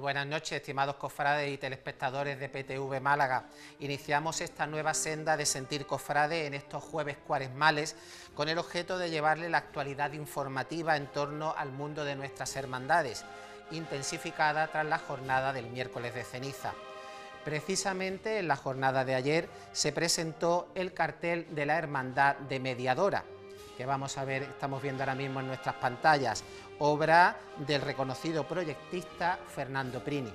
buenas noches, estimados cofrades y telespectadores de PTV Málaga. Iniciamos esta nueva senda de Sentir Cofrade en estos jueves cuaresmales con el objeto de llevarle la actualidad informativa en torno al mundo de nuestras hermandades, intensificada tras la jornada del miércoles de ceniza. Precisamente en la jornada de ayer se presentó el cartel de la Hermandad de Mediadora, que vamos a ver, estamos viendo ahora mismo en nuestras pantallas, obra del reconocido proyectista Fernando Prini.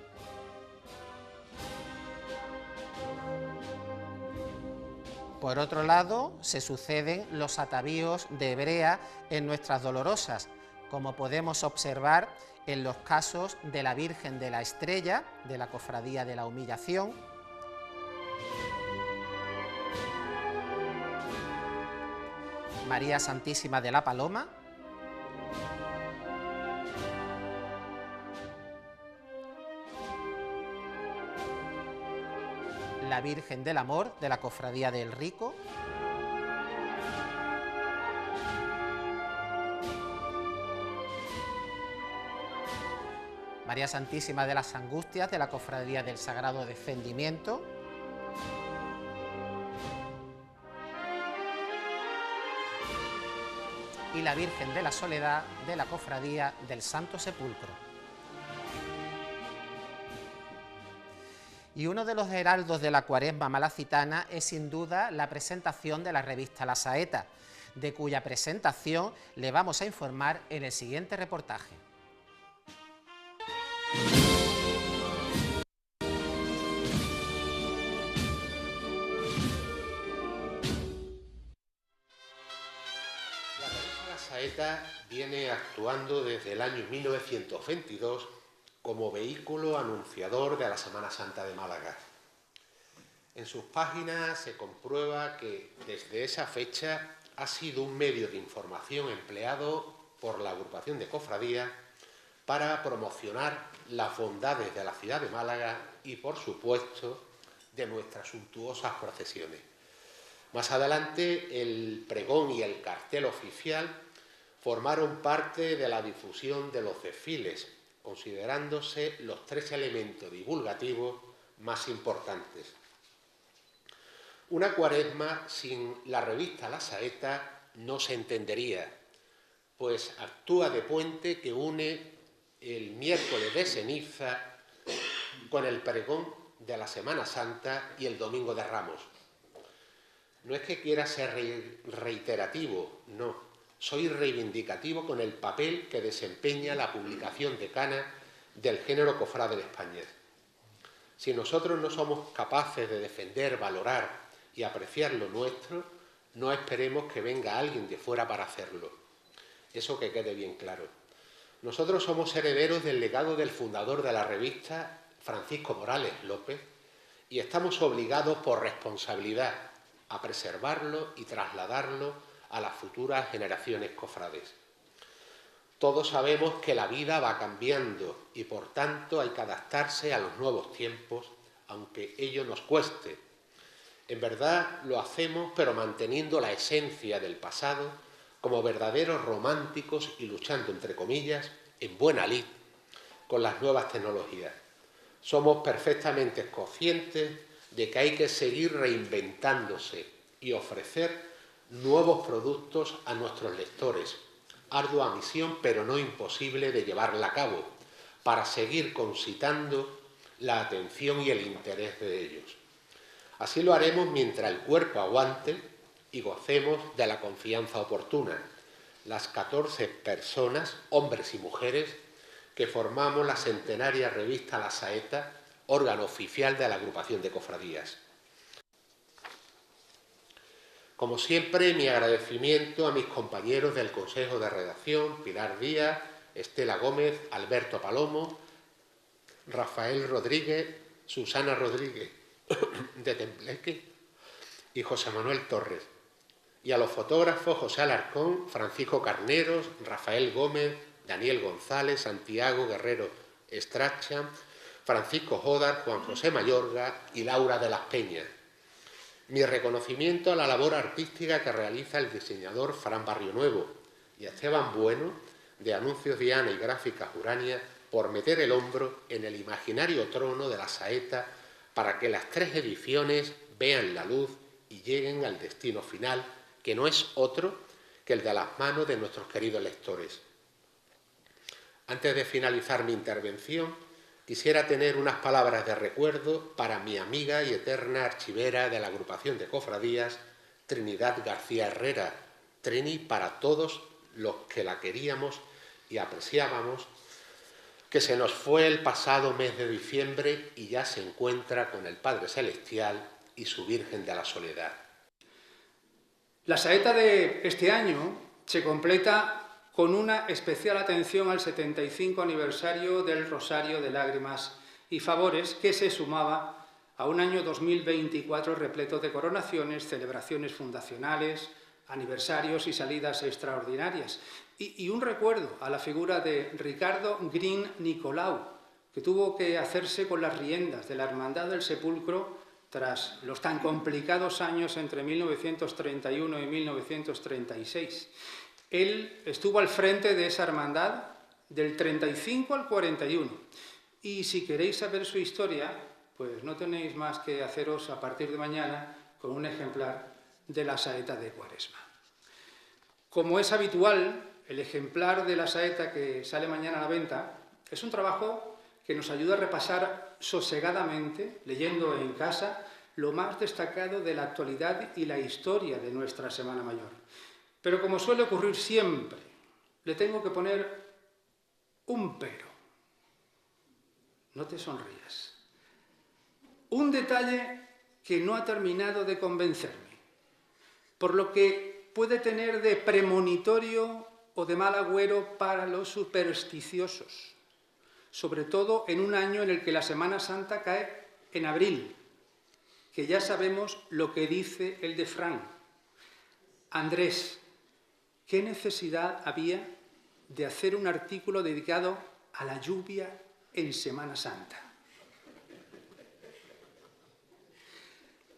Por otro lado, se suceden los atavíos de hebrea en nuestras dolorosas, como podemos observar en los casos de la Virgen de la Estrella, de la Cofradía de la Humillación, María Santísima de la Paloma, la Virgen del Amor de la Cofradía del Rico, María Santísima de las Angustias de la Cofradía del Sagrado Descendimiento, y la Virgen de la Soledad de la Cofradía del Santo Sepulcro. Y uno de los heraldos de la Cuaresma malacitana es sin duda la presentación de la revista La Saeta, de cuya presentación le vamos a informar en el siguiente reportaje. La Saeta viene actuando desde el año 1922 como vehículo anunciador de la Semana Santa de Málaga. En sus páginas se comprueba que desde esa fecha ha sido un medio de información empleado por la agrupación de cofradías para promocionar las bondades de la ciudad de Málaga y, por supuesto, de nuestras suntuosas procesiones. Más adelante, el pregón y el cartel oficial formaron parte de la difusión de los desfiles, considerándose los tres elementos divulgativos más importantes. Una cuaresma sin la revista La Saeta no se entendería, pues actúa de puente que une el miércoles de ceniza con el pregón de la Semana Santa y el Domingo de Ramos. No es que quiera ser reiterativo, no. Soy reivindicativo con el papel que desempeña la publicación decana del género cofrade en España. Si nosotros no somos capaces de defender, valorar y apreciar lo nuestro, no esperemos que venga alguien de fuera para hacerlo. Eso que quede bien claro. Nosotros somos herederos del legado del fundador de la revista, Francisco Morales López, y estamos obligados por responsabilidad a preservarlo y trasladarlo a las futuras generaciones cofrades. Todos sabemos que la vida va cambiando y, por tanto, hay que adaptarse a los nuevos tiempos, aunque ello nos cueste. En verdad lo hacemos, pero manteniendo la esencia del pasado como verdaderos románticos y luchando, entre comillas, en buena lid con las nuevas tecnologías. Somos perfectamente conscientes de que hay que seguir reinventándose y ofrecer nuevos productos a nuestros lectores. Ardua misión, pero no imposible de llevarla a cabo, para seguir concitando la atención y el interés de ellos. Así lo haremos mientras el cuerpo aguante y gocemos de la confianza oportuna, las 14 personas, hombres y mujeres, que formamos la centenaria revista La Saeta, órgano oficial de la agrupación de cofradías. Como siempre, mi agradecimiento a mis compañeros del Consejo de Redacción, Pilar Díaz, Estela Gómez, Alberto Palomo, Rafael Rodríguez, Susana Rodríguez de Tembleque y José Manuel Torres, y a los fotógrafos José Alarcón, Francisco Carneros, Rafael Gómez, Daniel González, Santiago Guerrero Estracha, Francisco Jodar, Juan José Mayorga y Laura de las Peñas. Mi reconocimiento a la labor artística que realiza el diseñador Fran Barrionuevo y a Esteban Bueno, de Anuncios Diana y Gráficas Urania, por meter el hombro en el imaginario trono de la saeta para que las 3 ediciones vean la luz y lleguen al destino final, que no es otro que el de las manos de nuestros queridos lectores. Antes de finalizar mi intervención, quisiera tener unas palabras de recuerdo para mi amiga y eterna archivera de la agrupación de cofradías, Trinidad García Herrera, Trini para todos los que la queríamos y apreciábamos, que se nos fue el pasado mes de diciembre y ya se encuentra con el Padre Celestial y su Virgen de la Soledad. La saeta de este año se completa con una especial atención al 75 aniversario del Rosario de Lágrimas y Favores, que se sumaba a un año 2024 repleto de coronaciones, celebraciones fundacionales, aniversarios y salidas extraordinarias. Y un recuerdo a la figura de Ricardo Green Nicolau, que tuvo que hacerse con las riendas de la Hermandad del Sepulcro tras los tan complicados años entre 1931 y 1936. Él estuvo al frente de esa hermandad del 35 al 41. Y si queréis saber su historia, pues no tenéis más que haceros a partir de mañana con un ejemplar de la saeta de Cuaresma. Como es habitual, el ejemplar de la saeta que sale mañana a la venta es un trabajo que nos ayuda a repasar sosegadamente, leyendo en casa, lo más destacado de la actualidad y la historia de nuestra Semana Mayor. Pero como suele ocurrir siempre, le tengo que poner un pero. No te sonrías. Un detalle que no ha terminado de convencerme, por lo que puede tener de premonitorio o de mal agüero para los supersticiosos, sobre todo en un año en el que la Semana Santa cae en abril, que ya sabemos lo que dice el refrán. Andrés, ¿qué necesidad había de hacer un artículo dedicado a la lluvia en Semana Santa?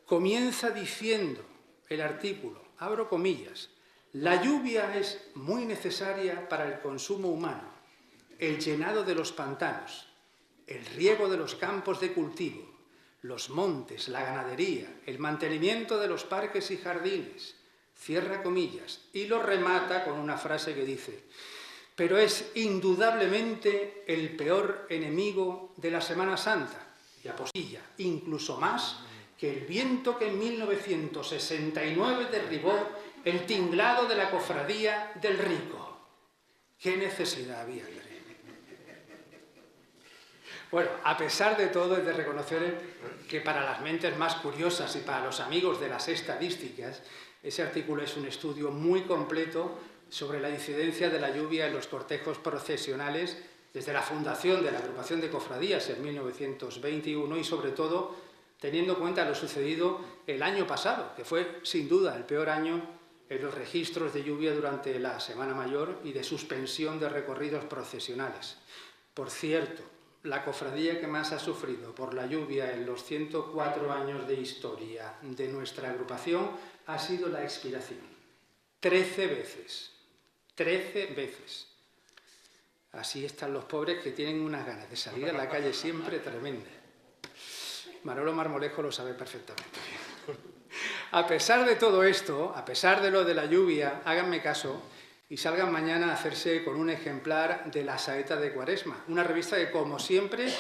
Comienza diciendo el artículo, abro comillas, la lluvia es muy necesaria para el consumo humano, el llenado de los pantanos, el riego de los campos de cultivo, los montes, la ganadería, el mantenimiento de los parques y jardines, cierra comillas, y lo remata con una frase que dice, pero es indudablemente el peor enemigo de la Semana Santa, y apostilla, incluso más que el viento que en 1969 derribó el tinglado de la cofradía del Rico. ¿Qué necesidad había, Andrés? Bueno, a pesar de todo, es de reconocer que para las mentes más curiosas y para los amigos de las estadísticas, ese artículo es un estudio muy completo sobre la incidencia de la lluvia en los cortejos procesionales desde la fundación de la agrupación de cofradías en 1921 y sobre todo teniendo en cuenta lo sucedido el año pasado, que fue sin duda el peor año en los registros de lluvia durante la Semana Mayor y de suspensión de recorridos procesionales. Por cierto, la cofradía que más ha sufrido por la lluvia en los 104 años de historia de nuestra agrupación ha sido la Expiración. 13 veces. 13 veces. Así están los pobres que tienen unas ganas de salir a la calle siempre tremendas. Manolo Marmolejo lo sabe perfectamente. A pesar de todo esto, a pesar de lo de la lluvia, háganme caso y salgan mañana a hacerse con un ejemplar de la Saeta de Cuaresma, una revista que, como siempre,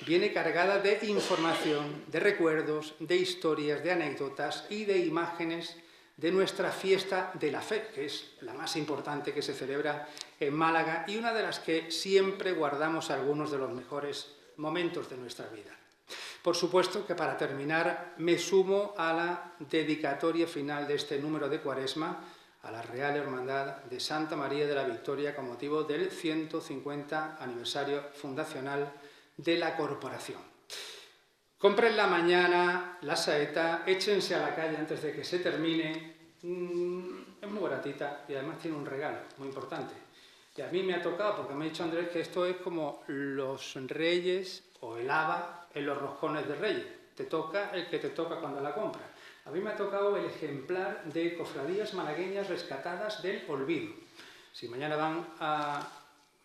viene cargada de información, de recuerdos, de historias, de anécdotas y de imágenes de nuestra fiesta de la fe, que es la más importante que se celebra en Málaga y una de las que siempre guardamos algunos de los mejores momentos de nuestra vida. Por supuesto que para terminar me sumo a la dedicatoria final de este número de Cuaresma a la Real Hermandad de Santa María de la Victoria con motivo del 150 aniversario fundacional de la corporación. Cómprenla mañana, la saeta, échense a la calle antes de que se termine. Es muy baratita y además tiene un regalo muy importante. Y a mí me ha tocado, porque me ha dicho Andrés que esto es como los reyes o el haba en los roscones de reyes. Te toca el que te toca cuando la compras. A mí me ha tocado el ejemplar de cofradías malagueñas rescatadas del olvido. Si mañana van a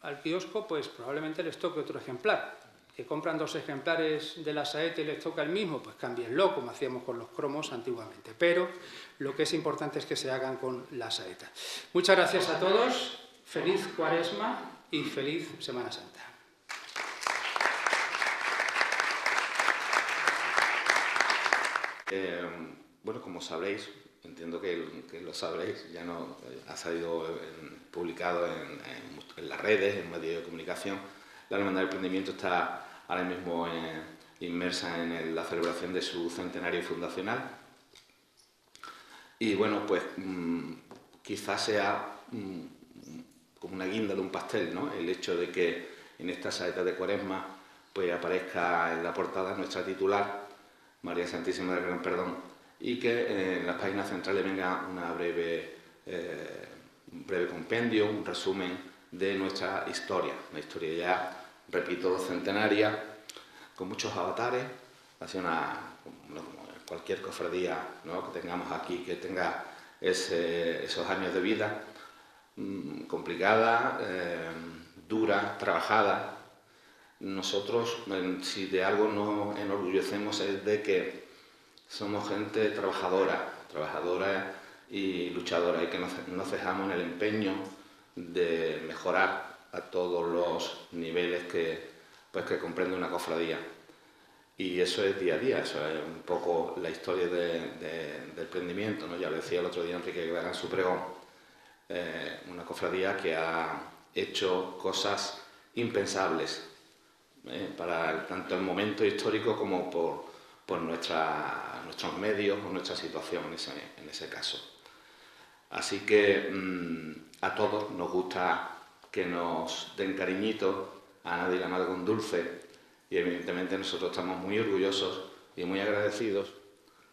al kiosco, pues probablemente les toque otro ejemplar. Que compran 2 ejemplares de la saeta y les toca el mismo, pues cámbienlo, como hacíamos con los cromos antiguamente. Pero lo que es importante es que se hagan con la saeta. Muchas gracias a todos, feliz Cuaresma y feliz Semana Santa. Bueno, como sabréis, entiendo que lo sabréis, ya no ha salido publicado en las redes, en medios de comunicación. La Hermandad del Prendimiento está ahora mismo inmersa en la celebración de su centenario fundacional. Y bueno, pues quizás sea como una guinda de un pastel, ¿no? El hecho de que en esta saeta de Cuaresma pues aparezca en la portada nuestra titular, María Santísima del Gran Perdón, y que en las páginas centrales venga un breve compendio, un resumen de nuestra historia, una historia ya, repito, centenaria, con muchos avatares, así como cualquier cofradía, ¿no?, que tengamos aquí, que tenga esos años de vida, complicada, dura, trabajada. Nosotros, si de algo nos enorgullecemos, es de que somos gente trabajadora y luchadora, y que no cejamos en el empeño de mejorar a todos los niveles que comprende una cofradía. Y eso es día a día, eso es un poco la historia del prendimiento, ¿no? Ya lo decía el otro día Enrique Guevara en su pregón, una cofradía que ha hecho cosas impensables para tanto el momento histórico como por nuestros medios o nuestra situación en ese caso. Así que a todos nos gusta que nos den cariñito, a nadie la madre con dulce, y evidentemente nosotros estamos muy orgullosos y muy agradecidos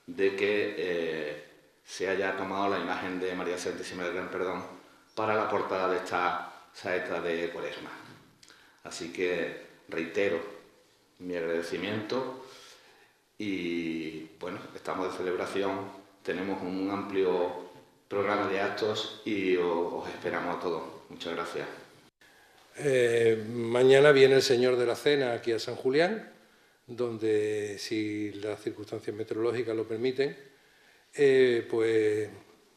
de que se haya tomado la imagen de María Santísima del Gran Perdón para la portada de esta saeta de Cuaresma. Así que reitero mi agradecimiento y bueno, estamos de celebración, tenemos un amplio programa de actos y os esperamos a todos. Muchas gracias. Mañana viene el Señor de la Cena aquí a San Julián, donde, si las circunstancias meteorológicas lo permiten, pues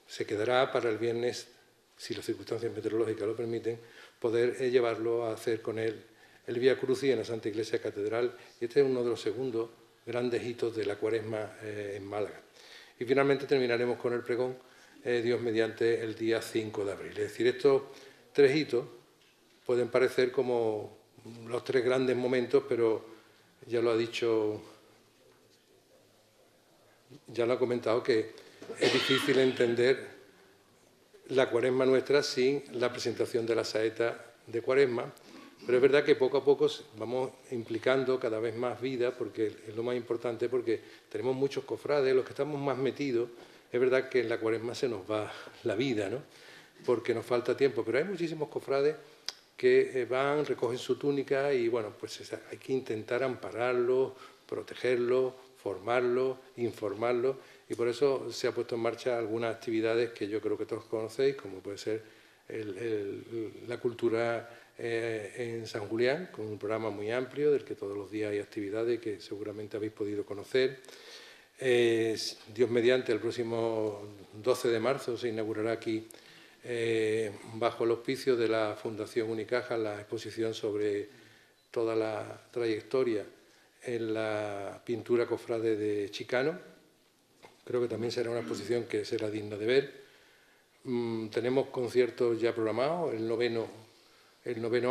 se quedará para el viernes, si las circunstancias meteorológicas lo permiten, poder llevarlo a hacer con él el Vía Crucis en la Santa Iglesia Catedral. Este es uno de los segundos grandes hitos de la Cuaresma en Málaga. Y finalmente terminaremos con el pregón, Dios mediante, el día 5 de abril. Es decir, estos 3 hitos pueden parecer como los 3 grandes momentos, pero ya lo ha dicho, ya lo ha comentado, que es difícil entender la Cuaresma nuestra sin la presentación de la saeta de Cuaresma, pero es verdad que poco a poco vamos implicando cada vez más vida, porque es lo más importante, porque tenemos muchos cofrades, los que estamos más metidos, es verdad que en la Cuaresma se nos va la vida, ¿no?, porque nos falta tiempo, pero hay muchísimos cofrades que van, recogen su túnica y, bueno, pues hay que intentar ampararlos, protegerlos, formarlos, informarlos, y por eso se ha puesto en marcha algunas actividades que yo creo que todos conocéis, como puede ser la cultura en San Julián, con un programa muy amplio del que todos los días hay actividades que seguramente habéis podido conocer. Dios mediante, el próximo 12 de marzo se inaugurará aquí, bajo el auspicio de la Fundación Unicaja, la exposición sobre toda la trayectoria en la pintura cofrade de Chicano. Creo que también será una exposición que será digna de ver. Tenemos conciertos ya programados, el noveno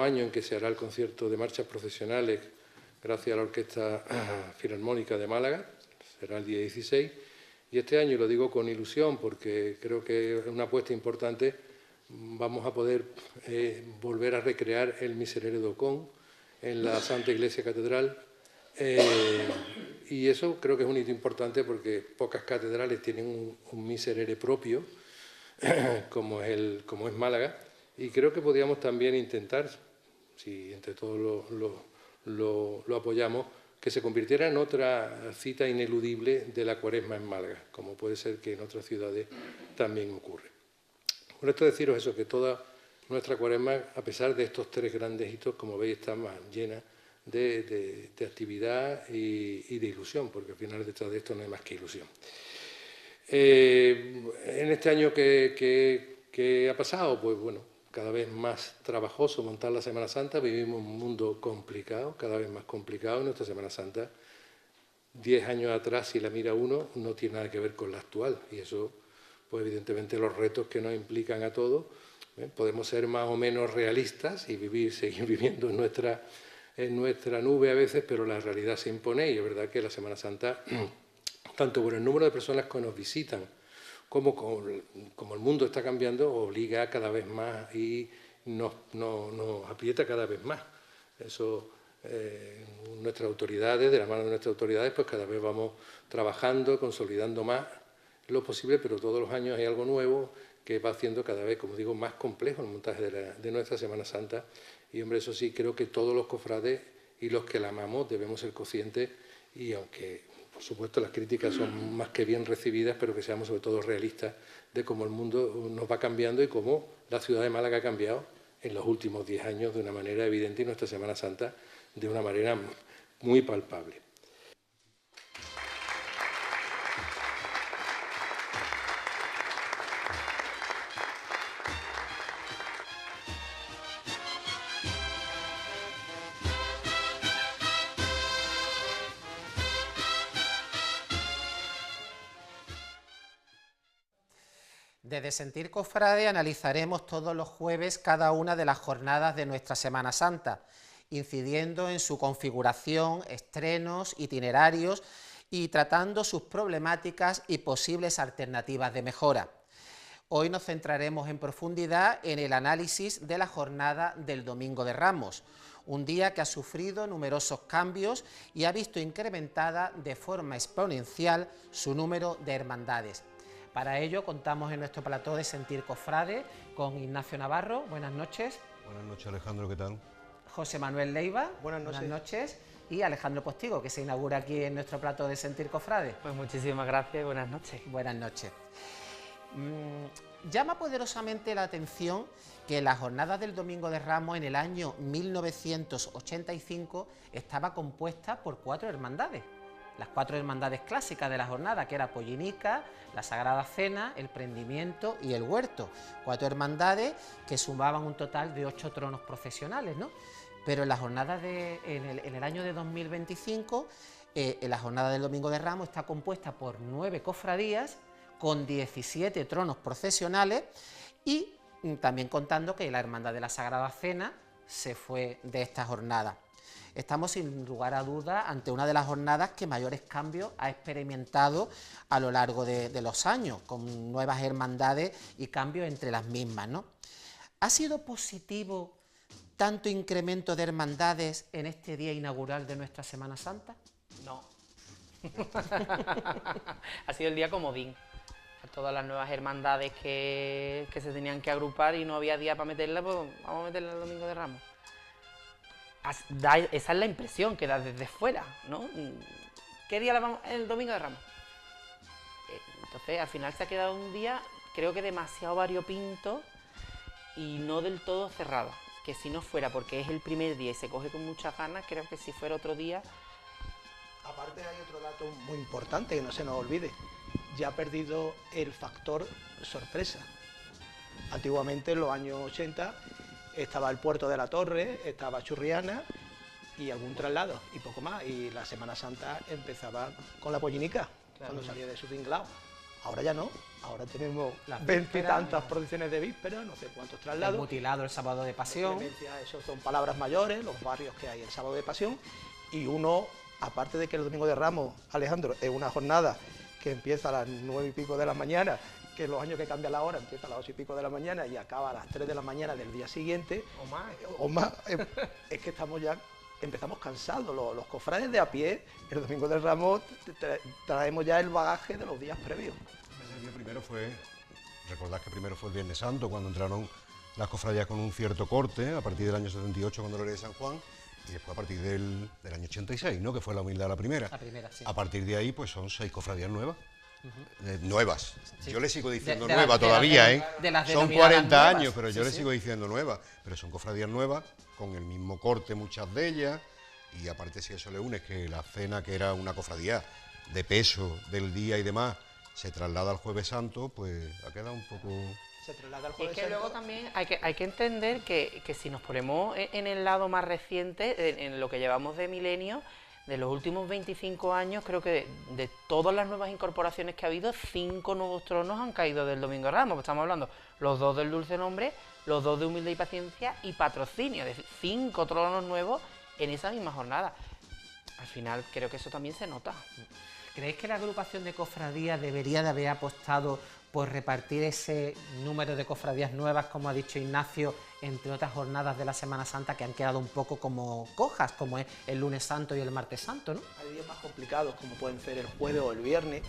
año en que se hará el concierto de marchas procesionales gracias a la Orquesta Filarmónica de Málaga, será el día 16. Y este año, y lo digo con ilusión porque creo que es una apuesta importante, vamos a poder volver a recrear el Miserere d'Ocón en la Santa Iglesia Catedral. Y eso creo que es un hito importante porque pocas catedrales tienen un Miserere propio, como es Málaga, y creo que podríamos también intentar, si entre todos lo apoyamos, que se convirtiera en otra cita ineludible de la Cuaresma en Málaga, como puede ser que en otras ciudades también ocurre. Con esto deciros eso, que toda nuestra Cuaresma, a pesar de estos 3 grandes hitos, como veis, está más llena de actividad y de ilusión, porque al final detrás de esto no hay más que ilusión. En este año que ha pasado, pues bueno, cada vez más trabajoso montar la Semana Santa, vivimos un mundo complicado, cada vez más complicado. Nuestra Semana Santa, 10 años atrás, si la mira uno, no tiene nada que ver con la actual, y eso, pues evidentemente los retos que nos implican a todos, podemos ser más o menos realistas y seguir viviendo en nuestra nube a veces, pero la realidad se impone, y es verdad que la Semana Santa, tanto por el número de personas que nos visitan, como el mundo está cambiando, obliga cada vez más y nos aprieta cada vez más. Eso, nuestras autoridades, de la mano de nuestras autoridades, pues cada vez vamos trabajando, consolidando más lo posible, pero todos los años hay algo nuevo que va haciendo cada vez, como digo, más complejo el montaje de nuestra Semana Santa. Y, hombre, eso sí, creo que todos los cofrades y los que la amamos debemos ser conscientes, y aunque por supuesto las críticas son más que bien recibidas, pero que seamos sobre todo realistas de cómo el mundo nos va cambiando y cómo la ciudad de Málaga ha cambiado en los últimos 10 años de una manera evidente, y nuestra Semana Santa de una manera muy palpable. Desde Sentir Cofrade analizaremos todos los jueves cada una de las jornadas de nuestra Semana Santa, incidiendo en su configuración, estrenos, itinerarios y tratando sus problemáticas y posibles alternativas de mejora. Hoy nos centraremos en profundidad en el análisis de la jornada del Domingo de Ramos, un día que ha sufrido numerosos cambios y ha visto incrementada de forma exponencial su número de hermandades. Para ello contamos en nuestro plató de Sentir Cofrade con Ignacio Navarro. Buenas noches. Buenas noches, Alejandro, ¿qué tal? José Manuel Leiva. Buenas noches. Y Alejandro Postigo, que se inaugura aquí en nuestro plató de Sentir Cofrade. Pues muchísimas gracias y buenas noches. Buenas noches. Llama poderosamente la atención que la jornada del Domingo de Ramos en el año 1985 estaba compuesta por 4 hermandades. Las 4 hermandades clásicas de la jornada, que era Pollinica, la Sagrada Cena, el Prendimiento y el Huerto. 4 hermandades que sumaban un total de 8 tronos procesionales, ¿no? Pero en la jornada en el año de 2025, en la jornada del Domingo de Ramos está compuesta por 9 cofradías con 17 tronos procesionales, y también contando que la Hermandad de la Sagrada Cena se fue de esta jornada. Estamos sin lugar a dudas ante una de las jornadas que mayores cambios ha experimentado a lo largo de los años, con nuevas hermandades y cambios entre las mismas, ¿no? ¿Ha sido positivo tanto incremento de hermandades en este día inaugural de nuestra Semana Santa? No. Ha sido el día comodín. Todas las nuevas hermandades que se tenían que agrupar y no había día para meterla, pues vamos a meterla el Domingo de Ramos. Esa es la impresión que da desde fuera, ¿no? ¿Qué día la vamos? El Domingo de Ramos. Entonces, al final se ha quedado un día, creo que demasiado variopinto y no del todo cerrado. Que si no fuera porque es el primer día y se coge con muchas ganas, creo que si fuera otro día... Aparte hay otro dato muy importante que no se nos olvide. Ya ha perdido el factor sorpresa. Antiguamente, en los años 80, estaba el Puerto de la Torre, estaba Churriana y algún traslado, y poco más. Y la Semana Santa empezaba con la Pollinica, claro, cuando salía de su tinglao. Ahora ya no, ahora tenemos 20 y tantas procesiones de víspera, no sé cuántos traslados. El mutilado el sábado de Pasión. Eso son palabras mayores, los barrios que hay el sábado de Pasión. Y uno, aparte de que el Domingo de Ramos, Alejandro, es una jornada que empieza a las 9 y pico de la mañana, que los años que cambia la hora empieza a las 8 y pico de la mañana y acaba a las 3 de la mañana del día siguiente, o más, es que empezamos cansados, los cofrades de a pie, el Domingo de Ramos traemos ya el bagaje de los días previos. El día primero recordad que primero fue el Viernes Santo, cuando entraron las cofradías con un cierto corte, a partir del año 78, cuando la ley de San Juan, y después a partir del año 86, ¿no?, que fue la humildad la primera. La primera, sí. A partir de ahí, pues son 6 cofradías nuevas. nuevas. Sí. Yo le sigo diciendo De nueva las- de todavía, las- ¿eh? de las Son denominadas 40 nuevas. años, pero yo Sí, le sí. sigo diciendo nuevas. Pero son cofradías nuevas, con el mismo corte muchas de ellas. Y aparte, si eso le une, es que la cena, que era una cofradía de peso del día y demás, se traslada al Jueves Santo, pues ha quedado un poco... Se traslada al Y es Jueves que Santo. luego también hay que entender que si nos ponemos en el lado más reciente, en lo que llevamos de milenio, de los últimos 25 años, creo que de todas las nuevas incorporaciones que ha habido, 5 nuevos tronos han caído del Domingo de Ramos. Estamos hablando los 2 del Dulce Nombre, los 2 de Humildad y Paciencia y Patrocinio, es decir, 5 tronos nuevos en esa misma jornada. Al final creo que eso también se nota. ¿Creéis que la agrupación de cofradías debería de haber apostado por repartir ese número de cofradías nuevas, como ha dicho Ignacio, entre otras jornadas de la Semana Santa que han quedado un poco como cojas, como es el Lunes Santo y el Martes Santo, ¿no? Hay días más complicados, como pueden ser el jueves o el viernes,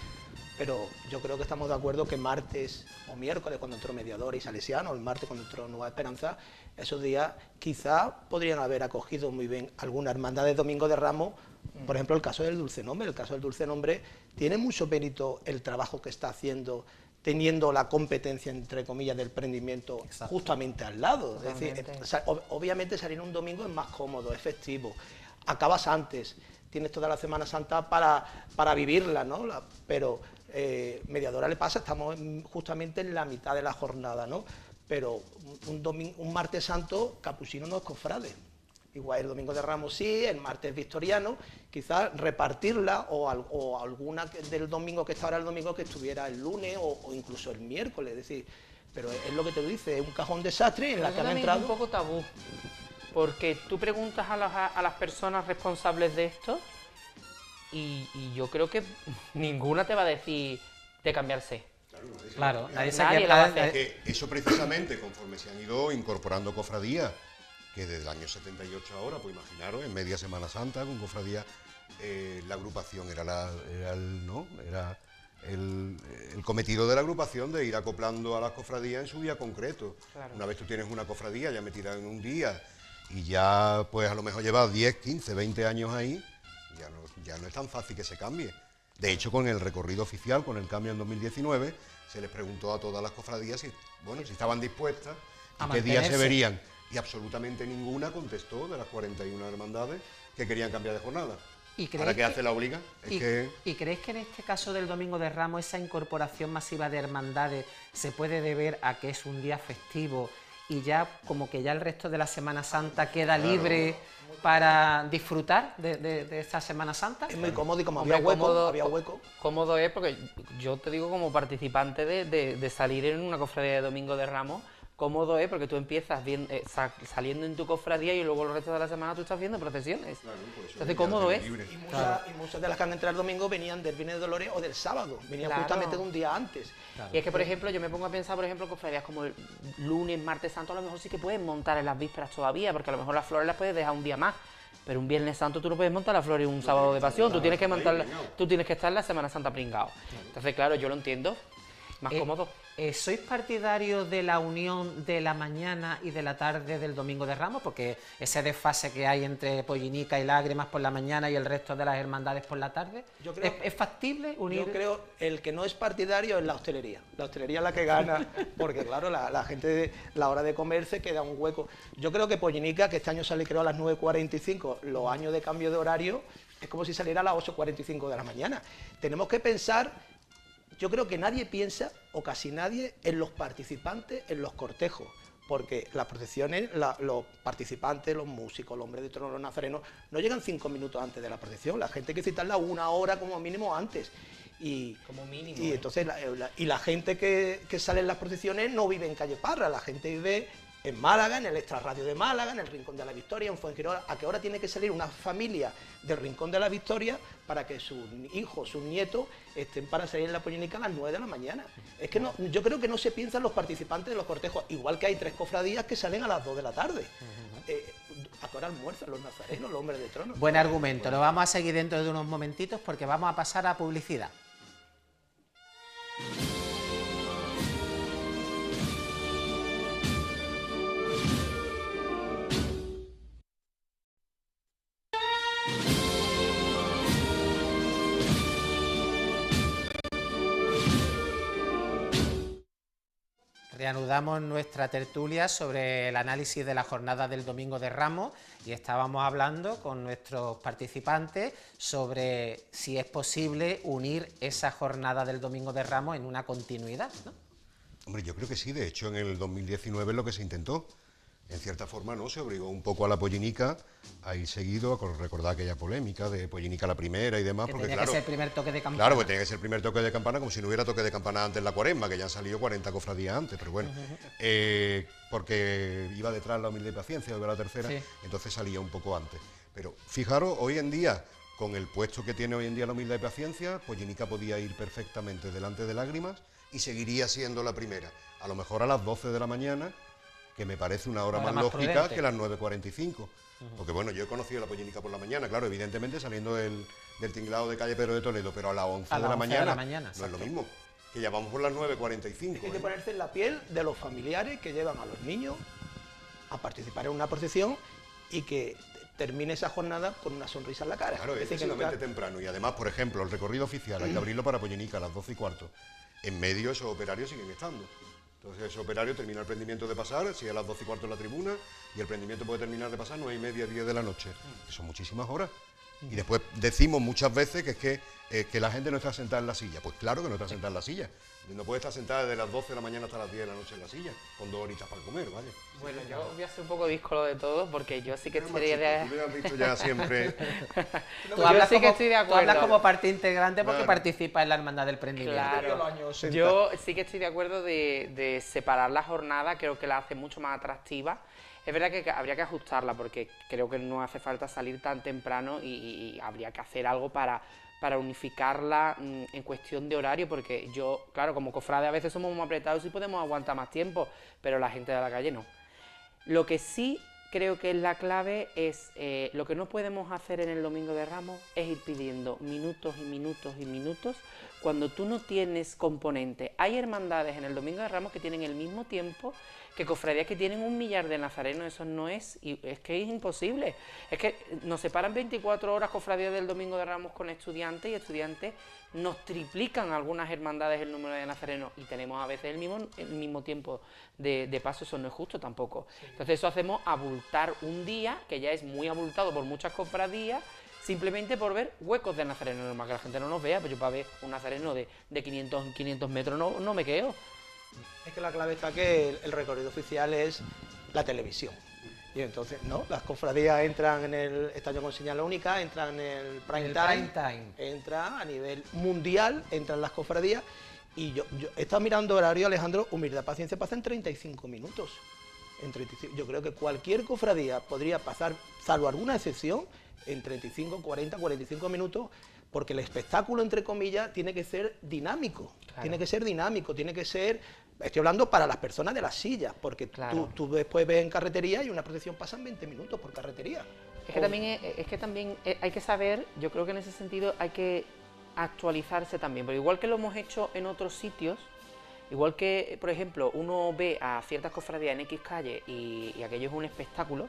pero yo creo que estamos de acuerdo que martes o miércoles, cuando entró Mediadores y Salesiano, o el martes cuando entró Nueva Esperanza, esos días quizá podrían haber acogido muy bien alguna hermandad de Domingo de Ramos. Por ejemplo, el caso del Dulce Nombre. El caso del Dulce Nombre tiene mucho mérito el trabajo que está haciendo, teniendo la competencia, entre comillas, del prendimiento. Exacto. Justamente al lado. Totalmente. Es decir, obviamente salir un domingo es más cómodo, es festivo. Acabas antes, tienes toda la Semana Santa para vivirla, ¿no? Pero Mediadora le pasa, estamos justamente en la mitad de la jornada, ¿no? Pero un Martes Santo, Capuchino no es cofrade. Igual el Domingo de Ramos sí, el martes victoriano, quizás repartirla o alguna del domingo que está ahora el domingo que estuviera el lunes o incluso el miércoles, es decir, pero es lo que te dice, es un cajón desastre en la que han entrado. Es un poco tabú, porque tú preguntas a las personas responsables de esto y yo creo que ninguna te va a decir de cambiarse. Claro, nadie la va a hacer. Que eso precisamente, conforme se han ido incorporando cofradías, que desde el año 78 ahora, pues imaginaros, en media Semana Santa, con cofradía, la agrupación era el cometido de la agrupación de ir acoplando a las cofradías en su día concreto. Claro. Una vez tú tienes una cofradía ya metida en un día y ya pues a lo mejor llevas 10, 15, 20 años ahí, ya no es tan fácil que se cambie. De hecho, con el recorrido oficial, con el cambio en 2019, se les preguntó a todas las cofradías si estaban dispuestas y qué días se verían. Y absolutamente ninguna contestó de las 41 hermandades que querían cambiar de jornada. ¿Ahora qué hace la obliga? ¿Y creéis que en este caso del Domingo de Ramos esa incorporación masiva de hermandades se puede deber a que es un día festivo y ya como que ya el resto de la Semana Santa queda libre para disfrutar de esta Semana Santa? Es muy cómodo y como Hombre, había hueco. Cómodo es porque yo te digo como participante de salir en una cofradía de Domingo de Ramos, cómodo es porque tú empiezas saliendo en tu cofradía y luego el resto de la semana tú estás viendo procesiones. Claro, pues entonces cómodo es. Y muchas de las que han entrado el domingo venían del Viernes de Dolores o del sábado, venían Claro. justamente de un día antes. Claro. Y es que, por ejemplo, yo me pongo a pensar, por ejemplo, cofradías como el lunes, martes santo, a lo mejor sí que puedes montar en las vísperas todavía, porque a lo mejor las flores las puedes dejar un día más. Pero un Viernes Santo tú no puedes montar las flores un sábado de pasión, tú tienes que montarla, tú tienes que estar en la Semana Santa pringao. Entonces, claro, yo lo entiendo, más cómodo. ¿Sois partidarios de la unión de la mañana y de la tarde del Domingo de Ramos? Porque ese desfase que hay entre Pollinica y Lágrimas por la mañana y el resto de las hermandades por la tarde, Yo creo- ¿es factible unir? Yo creo el que no es partidario es la hostelería. La hostelería es la que gana, porque claro, la gente, la hora de comer se queda un hueco. Yo creo que Pollinica, que este año sale creo a las 9:45, los años de cambio de horario, es como si saliera a las 8:45 de la mañana. Tenemos que pensar, yo creo que nadie piensa, o casi nadie, en los participantes, en los cortejos. Porque las procesiones, los participantes, los músicos, los hombres de trono, los nazarenos, no llegan 5 minutos antes de la procesión. La gente hay que citarla 1 hora como mínimo antes. Como mínimo. Y entonces la gente que sale en las procesiones no vive en Calle Parra, la gente vive en Málaga, en el Extrarradio de Málaga, en el Rincón de la Victoria, en Fuengirola. ¿A qué hora tiene que salir una familia del Rincón de la Victoria para que sus hijos, sus nietos estén para salir en la Pollinica a las 9 de la mañana? Es que no, yo creo que no se piensan los participantes de los cortejos, igual que hay 3 cofradías que salen a las 2 de la tarde. ¿A qué hora almuerzan los nazarenos, los hombres de trono? Buen argumento, lo vamos a seguir dentro de unos momentitos porque vamos a pasar a publicidad. Reanudamos nuestra tertulia sobre el análisis de la jornada del Domingo de Ramos y estábamos hablando con nuestros participantes sobre si es posible unir esa jornada del Domingo de Ramos en una continuidad, ¿no? Hombre, yo creo que sí, de hecho en el 2019 es lo que se intentó. En cierta forma, ¿no? Se obligó un poco a la Pollinica a ir seguido, a recordar aquella polémica de Pollinica la primera y demás. Que porque tenía claro, que ser el primer toque de campana. Claro, porque tenía que ser el primer toque de campana, como si no hubiera toque de campana antes de la Cuaresma, que ya han salido 40 cofradías antes, pero bueno. Porque iba detrás la Humildad y Paciencia, iba la tercera, sí. Entonces salía un poco antes. Pero fijaros, hoy en día, con el puesto que tiene hoy en día la Humildad y Paciencia, Pollinica podía ir perfectamente delante de Lágrimas y seguiría siendo la primera. A lo mejor a las 12 de la mañana, que me parece una hora más lógica prudente que las 9:45. Porque bueno, yo he conocido la Pollinica por la mañana, claro, evidentemente saliendo del tinglado de calle Pedro de Toledo, pero a las 11 de la mañana no es lo mismo, que ya vamos por las 9:45. Hay que ponerse en la piel de los familiares que llevan a los niños a participar en una procesión y que termine esa jornada con una sonrisa en la cara. Claro, es excesivamente temprano. Y además, por ejemplo, el recorrido oficial hay que abrirlo para Pollinica a las 12:15. En medio esos operarios siguen estando. Entonces ese operario termina el prendimiento de pasar, sigue a las 12:15 en la tribuna, y el prendimiento puede terminar de pasar 9:30, 10 de la noche. Son muchísimas horas. Y después decimos muchas veces que es que la gente no está sentada en la silla. Pues claro que no está sentada en la silla. No puede estar sentada desde las 12 de la mañana hasta las 10 de la noche en la silla, con 2 horitas para comer, ¿vale? Bueno, yo voy a ser un poco díscolo de todo, porque yo sí que Tú estaría me has visto ya siempre. Tú hablas, sí que como, estoy de tú acuerdo. hablas como parte integrante porque Claro. participa en la Hermandad del Prendimiento. Claro, yo sí que estoy de acuerdo de separar la jornada, creo que la hace mucho más atractiva. Es verdad que habría que ajustarla porque creo que no hace falta salir tan temprano y habría que hacer algo para unificarla en cuestión de horario, porque yo, claro, como cofrade a veces somos muy apretados y podemos aguantar más tiempo, pero la gente de la calle no. Lo que sí creo que es la clave es, lo que no podemos hacer en el Domingo de Ramos es ir pidiendo minutos y minutos y minutos cuando tú no tienes componente. Hay hermandades en el Domingo de Ramos que tienen el mismo tiempo que cofradías que tienen 1 millar de nazarenos. Eso no es, y es que es imposible. Es que nos separan 24 horas cofradías del Domingo de Ramos con estudiantes, y estudiantes nos triplican algunas hermandades el número de nazarenos y tenemos a veces el mismo tiempo de paso. Eso no es justo tampoco. Entonces eso hacemos abultar un día, que ya es muy abultado por muchas cofradías, simplemente por ver huecos de nazareno, normal que la gente no nos vea, pero yo para ver un nazareno de 500 metros no me quedo. Es que la clave está que el recorrido oficial es la televisión. Y entonces, ¿no? Las cofradías entran en el estadio con señal única, entran en el prime time, entra a nivel mundial, entran las cofradías. Y yo he estado mirando horario, Alejandro, Humildad, Paciencia pasa en 35 minutos. Yo creo que cualquier cofradía podría pasar, salvo alguna excepción, en 35, 40, 45 minutos, porque el espectáculo, entre comillas, tiene que ser dinámico. Claro. Tiene que ser dinámico, tiene que ser... Estoy hablando para las personas de las sillas, porque claro, tú después ves en carretería y una procesión pasan 20 minutos por carretería. Es que también hay que saber, yo creo que en ese sentido hay que actualizarse también, porque igual que lo hemos hecho en otros sitios, igual que, por ejemplo, uno ve a ciertas cofradías en X calle y aquello es un espectáculo,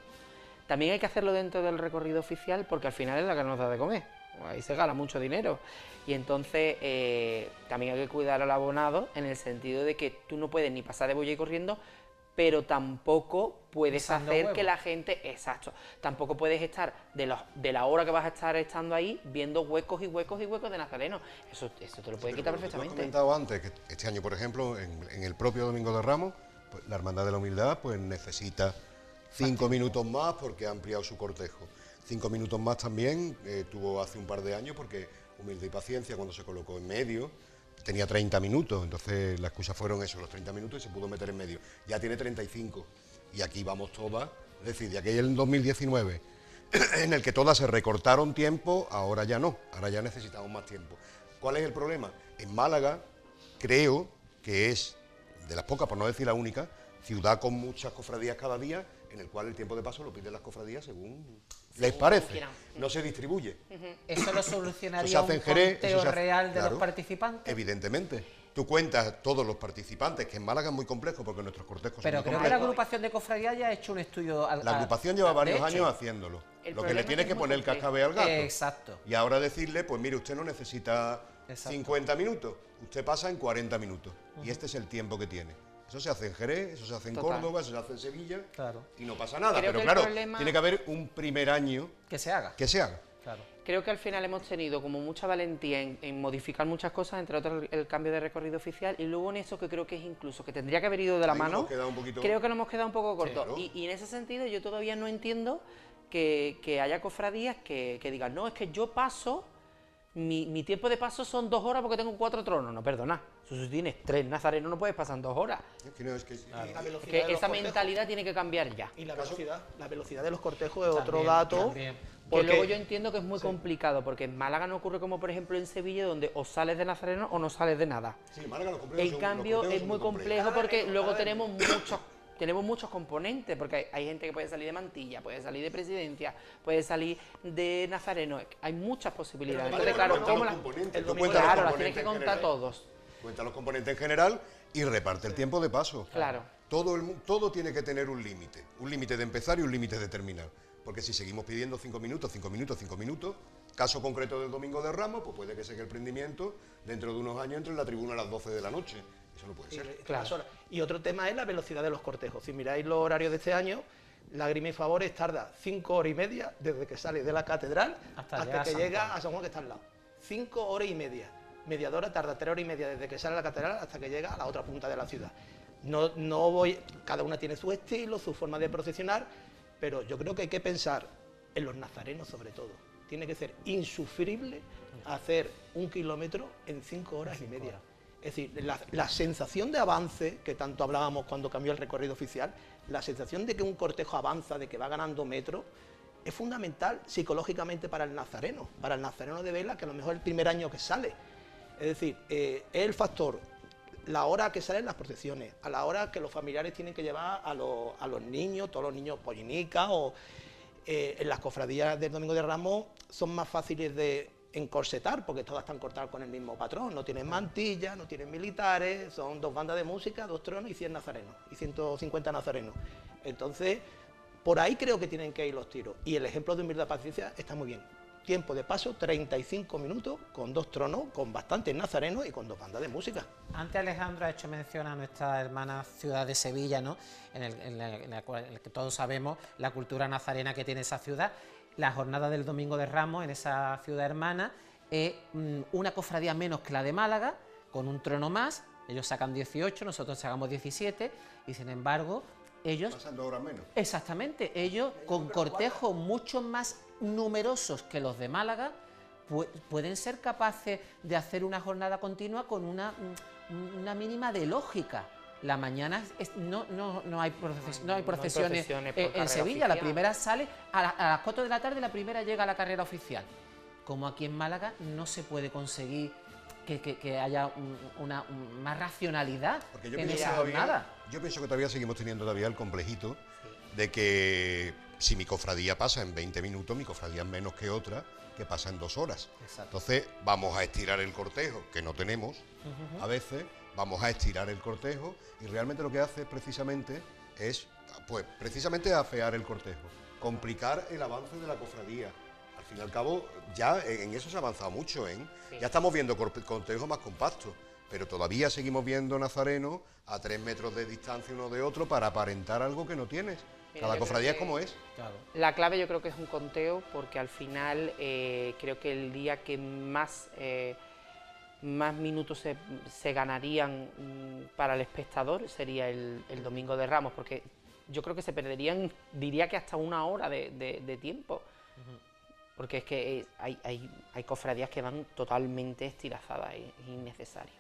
también hay que hacerlo dentro del recorrido oficial, porque al final es la que nos da de comer. Ahí se gana mucho dinero. Y entonces también hay que cuidar al abonado en el sentido de que tú no puedes ni pasar de boya y corriendo, pero tampoco puedes hacer que la gente... Exacto. Tampoco puedes estar de la hora que vas a estar estando ahí viendo huecos y huecos y huecos de nazareno. Eso te lo puede quitar perfectamente. Te he comentado antes que este año, por ejemplo, en el propio Domingo de Ramos, pues, la Hermandad de la Humildad pues necesita 5 minutos más porque ha ampliado su cortejo. 5 minutos más también tuvo hace un par de años, porque Humildad y Paciencia, cuando se colocó en medio, tenía 30 minutos, entonces la excusa fueron eso, los 30 minutos, y se pudo meter en medio. Ya tiene 35, y aquí vamos todas, es decir, de aquel 2019, en el que todas se recortaron tiempo, ahora ya no, ahora ya necesitamos más tiempo. ¿Cuál es el problema? En Málaga, creo que es, de las pocas, por no decir la única, ciudad con muchas cofradías cada día, en el cual el tiempo de paso lo piden las cofradías según les parece, no se distribuye. ¿Eso lo solucionaría un conteo real de los participantes? Evidentemente. Tú cuentas todos los participantes, que en Málaga es muy complejo porque nuestros cortejos son muy complejos. Pero creo que la agrupación de cofradías ya ha hecho un estudio... La agrupación lleva varios años haciéndolo. Lo que le tiene que poner el cascabel al gato. Exacto. Y ahora decirle, pues mire, usted no necesita 50 minutos, usted pasa en 40 minutos. Y este es el tiempo que tiene. Eso se hace en Jerez, eso se hace en Total. Córdoba, eso se hace en Sevilla, Claro. y no pasa nada. Creo Pero que el claro, problema- tiene que haber un primer año Que se haga. que se haga. Claro. Creo que al final hemos tenido como mucha valentía en modificar muchas cosas, entre otras el cambio de recorrido oficial, y luego en eso que creo que es incluso, que tendría que haber ido de la Ahí nos mano, hemos quedado un poquito- creo que nos hemos quedado un poco cortos. claro. Y en ese sentido yo todavía no entiendo que haya cofradías que digan, no, es que yo paso, mi tiempo de paso son 2 horas porque tengo 4 tronos. No, perdona, si tienes 3 nazarenos no puedes pasar en 2 horas. Es que no, es que- La Es velocidad que de los esa cortejos. mentalidad tiene que cambiar ya. Y la velocidad de los cortejos es otro También, dato. también. Que Porque luego yo entiendo que es muy complicado, porque en Málaga no ocurre como por ejemplo en Sevilla, donde o sales de nazareno o no sales de nada. Sí, Málaga, los complejos En son- cambio los cortejos es son muy complejos. complejo porque luego tenemos muchos componentes, porque hay gente que puede salir de mantilla, puede salir de presidencia, puede salir de nazareno, hay muchas posibilidades. Vale, Entonces, pero claro, cuenta ¿cómo los la- componentes, el tú domingo cuentas los Claro, las tienes componentes que en contar general. todos. Cuenta los componentes en general y reparte el tiempo de paso. Claro. Todo tiene que tener un límite de empezar y un límite de terminar. Porque si seguimos pidiendo 5 minutos, 5 minutos, 5 minutos, caso concreto del Domingo de Ramos, pues puede que sea que el prendimiento dentro de unos años entre en la tribuna a las 12 de la noche. Eso no puede ser. Claro. Y otro tema es la velocidad de los cortejos. Si miráis los horarios de este año, Lágrima y Favores tarda 5 horas y media desde que sale de la catedral Hasta hasta llegar a que San llega Juan. a San Juan, que está al lado. 5 horas y media. Mediadora tarda 3 horas y media desde que sale de la catedral hasta que llega a la otra punta de la ciudad. No voy, cada una tiene su estilo, su forma de procesionar, pero yo creo que hay que pensar en los nazarenos sobre todo. Tiene que ser insufrible hacer 1 kilómetro en 5 horas y media. Es decir, la sensación de avance, que tanto hablábamos cuando cambió el recorrido oficial, la sensación de que un cortejo avanza, de que va ganando metros, es fundamental psicológicamente para el nazareno de vela, que a lo mejor es el primer año que sale. Es decir, es el factor, la hora que salen las procesiones, a la hora que los familiares tienen que llevar a los niños, todos los niños pollinicas, o en las cofradías del Domingo de Ramos son más fáciles de encorsetar, porque todas están cortadas con el mismo patrón, no tienen mantillas, no tienen militares, son 2 bandas de música, 2 tronos y 100 nazarenos, y 150 nazarenos. Entonces, por ahí creo que tienen que ir los tiros, y el ejemplo de Humildad Paciencia está muy bien. Tiempo de paso, 35 minutos, con 2 tronos, con bastantes nazarenos y con 2 bandas de música. Antes Alejandro ha hecho mención a nuestra hermana ciudad de Sevilla, ¿no? en el que todos sabemos la cultura nazarena que tiene esa ciudad. La jornada del Domingo de Ramos en esa ciudad hermana es una cofradía menos que la de Málaga, con un trono más. Ellos sacan 18, nosotros sacamos 17, y sin embargo ellos... Pasan 2 horas menos. Exactamente, ellos con cortejos mucho más numerosos que los de Málaga pueden ser capaces de hacer una jornada continua con una mínima de lógica. La mañana no hay procesiones por en carrera Sevilla, la oficial. primera sale a las 4 de la tarde, la primera llega a la carrera oficial. Como aquí en Málaga no se puede conseguir que haya más racionalidad Porque yo en pienso, esa jornada. yo pienso que todavía seguimos teniendo todavía el complejito de que si mi cofradía pasa en 20 minutos, mi cofradía es menos que otra que pasa en 2 horas. Exacto. Entonces vamos a estirar el cortejo, que no tenemos a veces, vamos a estirar el cortejo y realmente lo que hace precisamente es, pues precisamente afear el cortejo, complicar el avance de la cofradía. Al fin y al cabo, ya en eso se ha avanzado mucho, ¿eh? Sí. Ya estamos viendo cortejos más compactos, pero todavía seguimos viendo nazarenos a 3 metros de distancia uno de otro para aparentar algo que no tienes. Mira, Cada yo cofradía es creo que- como es. Claro. La clave yo creo que es un conteo, porque al final creo que el día que más minutos se ganarían para el espectador sería el Domingo de Ramos, porque yo creo que se perderían, diría que hasta 1 hora de tiempo, porque es que hay cofradías que van totalmente estirazadas, es innecesario.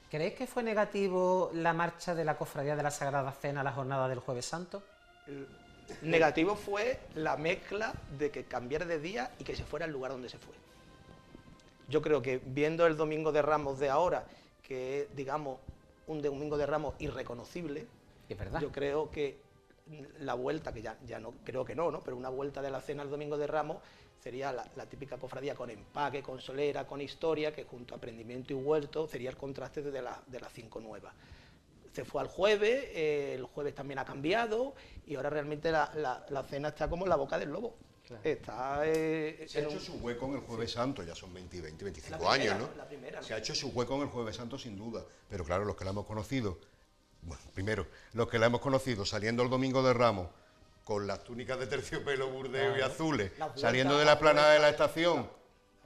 ¿Creéis que fue negativo la marcha de la Cofradía de la Sagrada Cena a la jornada del Jueves Santo? Negativo fue la mezcla de que cambiara de día y que se fuera al lugar donde se fue. Yo creo que viendo el Domingo de Ramos de ahora, que es, digamos, un Domingo de Ramos irreconocible, Es verdad. yo creo que la vuelta, que ya no, creo que no, pero una vuelta de la cena al Domingo de Ramos sería la típica cofradía con empaque, con solera, con historia, que junto a Prendimiento y Huerto sería el contraste de las 5 nuevas. Se fue al jueves, el jueves también ha cambiado y ahora realmente la cena está como en la boca del lobo. Claro. Está Se ha en hecho un- su hueco en el Jueves Santo, ya son 25 La primera, años, ¿no? la primera, ¿no? Se ha hecho su hueco en el Jueves Santo sin duda, pero claro, los que la hemos conocido bueno, primero, los que la hemos conocido saliendo el Domingo de Ramos, con las túnicas de terciopelo burdeo y azules, saliendo de la explanada de la estación,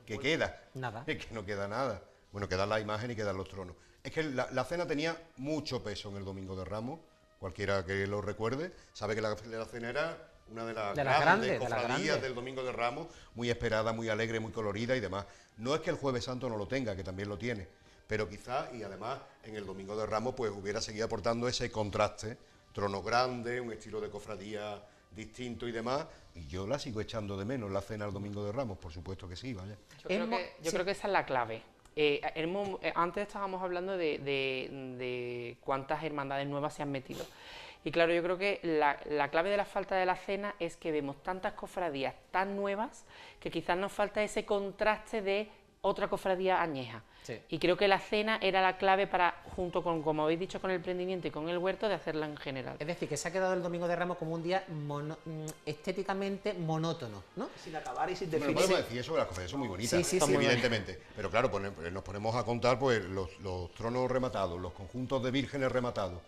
¿qué queda? Nada. Es que no queda nada. Bueno, queda la imagen y quedan los tronos. Es que la cena tenía mucho peso en el Domingo de Ramos, cualquiera que lo recuerde, sabe que la cena era una de las grandes cofradías del Domingo de Ramos, muy esperada, muy alegre, muy colorida y demás. No es que el Jueves Santo no lo tenga, que también lo tiene, pero quizás, y además, en el Domingo de Ramos, pues hubiera seguido aportando ese contraste, trono grande, un estilo de cofradía distinto y demás, y yo la sigo echando de menos, la cena el Domingo de Ramos, por supuesto que sí, vaya. Yo creo que esa es la clave. Antes estábamos hablando de cuántas hermandades nuevas se han metido. Y claro, yo creo que la clave de la falta de la cena es que vemos tantas cofradías tan nuevas que quizás nos falta ese contraste de otra cofradía añeja. Sí. Y creo que la cena era la clave para, junto con, como habéis dicho, con el prendimiento y con el huerto, de hacerla en general. Es decir, que se ha quedado el Domingo de Ramos como un día estéticamente monótono, ¿no? Sin acabar y sin Bueno, definir. podemos decir eso, las cofradías son muy bonitas, Sí, evidentemente. Pero claro, nos ponemos a contar pues los tronos rematados, los conjuntos de vírgenes rematados.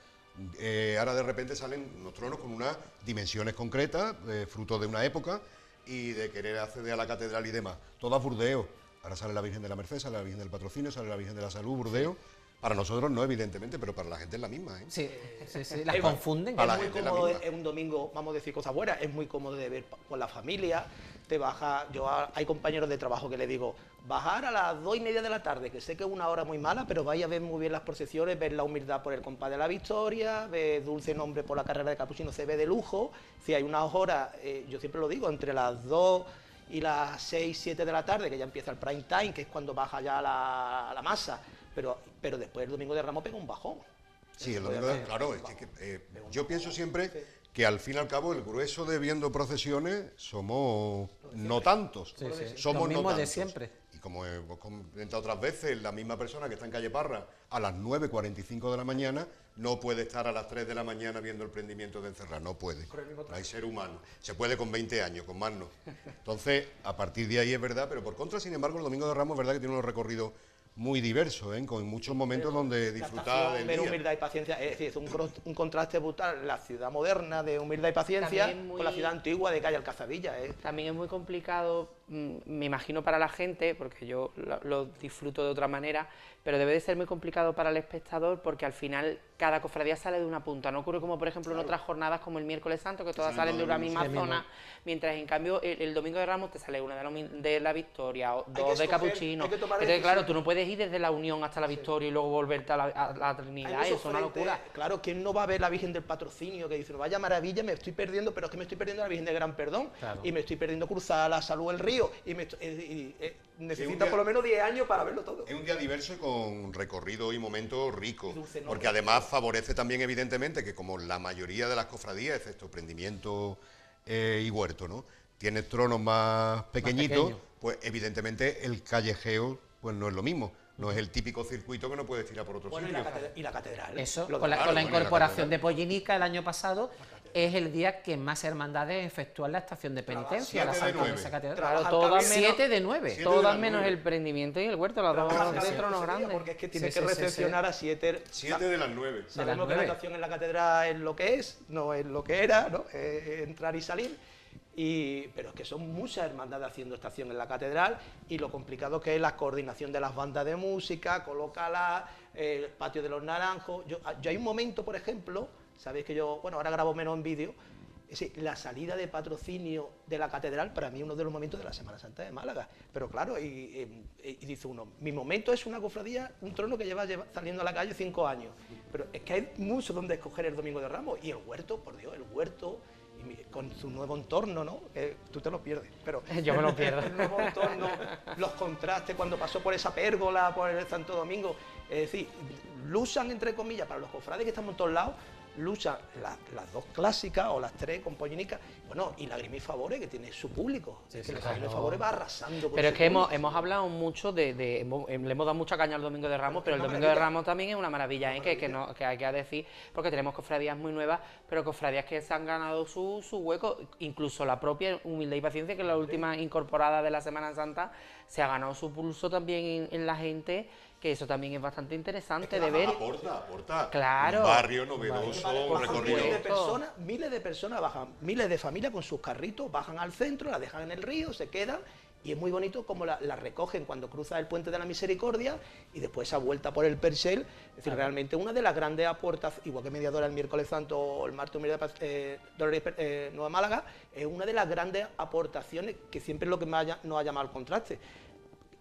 Ahora de repente salen unos tronos con unas dimensiones concretas, fruto de una época y de querer acceder a la catedral y demás. Todas Burdeos. Ahora sale la Virgen de la Merced, sale la Virgen del Patrocinio, sale la Virgen de la Salud, Burdeos. Para nosotros no, evidentemente, pero para la gente es la misma, ¿eh? Sí, las confunden. Para la Es muy gente es la cómodo, misma. es un domingo, vamos a decir cosas buenas, es muy cómodo de ver con la familia, te baja, hay compañeros de trabajo que le digo, bajar a las 2:30 de la tarde, que sé que es una hora muy mala, pero vais a ver muy bien las procesiones, ver la humildad por el compás de la Victoria, ver Dulce Nombre por la carrera de Capuchino, se ve de lujo. Si hay unas horas, yo siempre lo digo, entre las 2 y las 6, 7 de la tarde, que ya empieza el prime time, que es cuando baja ya la masa, pero después el Domingo de Ramos pega un bajón. Sí, el domingo de, claro, es que, yo pienso siempre que al fin y al cabo el grueso de viendo procesiones somos no tantos, somos Los mismos no de tantos. siempre. Y como hemos comentado otras veces, la misma persona que está en Calle Parra a las 9:45 de la mañana no puede estar a las 3 de la mañana viendo el prendimiento de Encerrar, no puede, no hay ser humano, se puede con 20 años, con más no. Entonces, a partir de ahí es verdad, pero por contra, sin embargo, el Domingo de Ramos es verdad que tiene unos recorridos muy diverso, con muchos momentos donde disfrutar del ver día. humildad y paciencia, es decir, es un contraste brutal, la ciudad moderna de humildad y paciencia También con la ciudad antigua de Calle Alcazabilla. También es muy complicado, me imagino para la gente, porque yo lo disfruto de otra manera, pero debe de ser muy complicado para el espectador porque al final cada cofradía sale de una punta. No ocurre como por ejemplo en otras jornadas como el Miércoles Santo, que todas salen de una misma zona, mientras en cambio el Domingo de Ramos te sale una de la Victoria, dos de Capuchino. Entonces claro, tú no puedes ir desde la Unión hasta la Victoria y luego volverte a la Trinidad, eso es una locura. Claro, ¿quién no va a ver la Virgen del Patrocinio? Que dice, no, vaya maravilla, me estoy perdiendo, pero es que me estoy perdiendo la Virgen del Gran Perdón, y me estoy perdiendo cruzar la Salud del Río, y necesita por lo menos 10 años para verlo todo. Es un día diverso y con recorrido y momentos ricos, porque además favorece también evidentemente que como la mayoría de las cofradías, excepto Prendimiento y Huerto, ¿no?, tienes tronos más pequeñitos, pues evidentemente el callejeo pues no es lo mismo. No es el típico circuito que no puedes tirar por otro sitio. Y la catedral. Eso, con la incorporación de Pollinica el año pasado, es el día que más hermandades efectúan la estación de penitencia, la Santa Misa Catedral. Claro, todas 7 de 9. Todas menos el prendimiento y el huerto, las dos de tronos grandes. Porque es que tiene que recepcionar a 7. 7 de las 9. Sabemos que la estación en la catedral es lo que es, no es lo que era, ¿no? Entrar y salir. Pero es que son muchas hermandades haciendo estación en la catedral y lo complicado que es la coordinación de las bandas de música, colócala, el patio de los naranjos. Yo hay un momento, por ejemplo, sabéis que yo, bueno, ahora grabo menos en vídeo, la salida de Patrocinio de la catedral para mí es uno de los momentos de la Semana Santa de Málaga. Pero claro, y dice uno, mi momento es una cofradía, un trono que lleva saliendo a la calle 5 años. Pero es que hay mucho donde escoger el Domingo de Ramos. Y el huerto, por Dios, el huerto, con su nuevo entorno, ¿no? Tú te lo pierdes, pero... Yo me lo pierdo. El nuevo entorno, los contrastes, cuando pasó por esa pérgola, por el Santo Domingo, es decir, luchan, entre comillas, para los cofrades que estamos en todos lados, luchan las dos clásicas o las tres con Pollinica, bueno, y Lágrimas y Favores, que tiene su público. Lágrimas y Favores va arrasando con pero su es que público. hemos hablado mucho le hemos dado mucha caña al Domingo de Ramos, pero el Domingo de Ramos también es una maravilla, que hay que decir, porque tenemos cofradías muy nuevas, pero cofradías que se han ganado su hueco, incluso la propia Humildad y Paciencia, que es la última incorporada de la Semana Santa, se ha ganado su pulso también en la gente, que eso también es bastante interesante de ver. Aporta. Claro. Un barrio novedoso, un por recorrido. Miles de personas bajan, miles de familias con sus carritos, bajan al centro, la dejan en el río, se quedan. Y es muy bonito como la recogen cuando cruza el Puente de la Misericordia y después esa vuelta por el Perchel. Es decir, realmente una de las grandes aportaciones, igual que Mediadora el miércoles santo o el martes Nueva Málaga, es una de las grandes aportaciones que siempre es lo que nos ha llamado al contraste.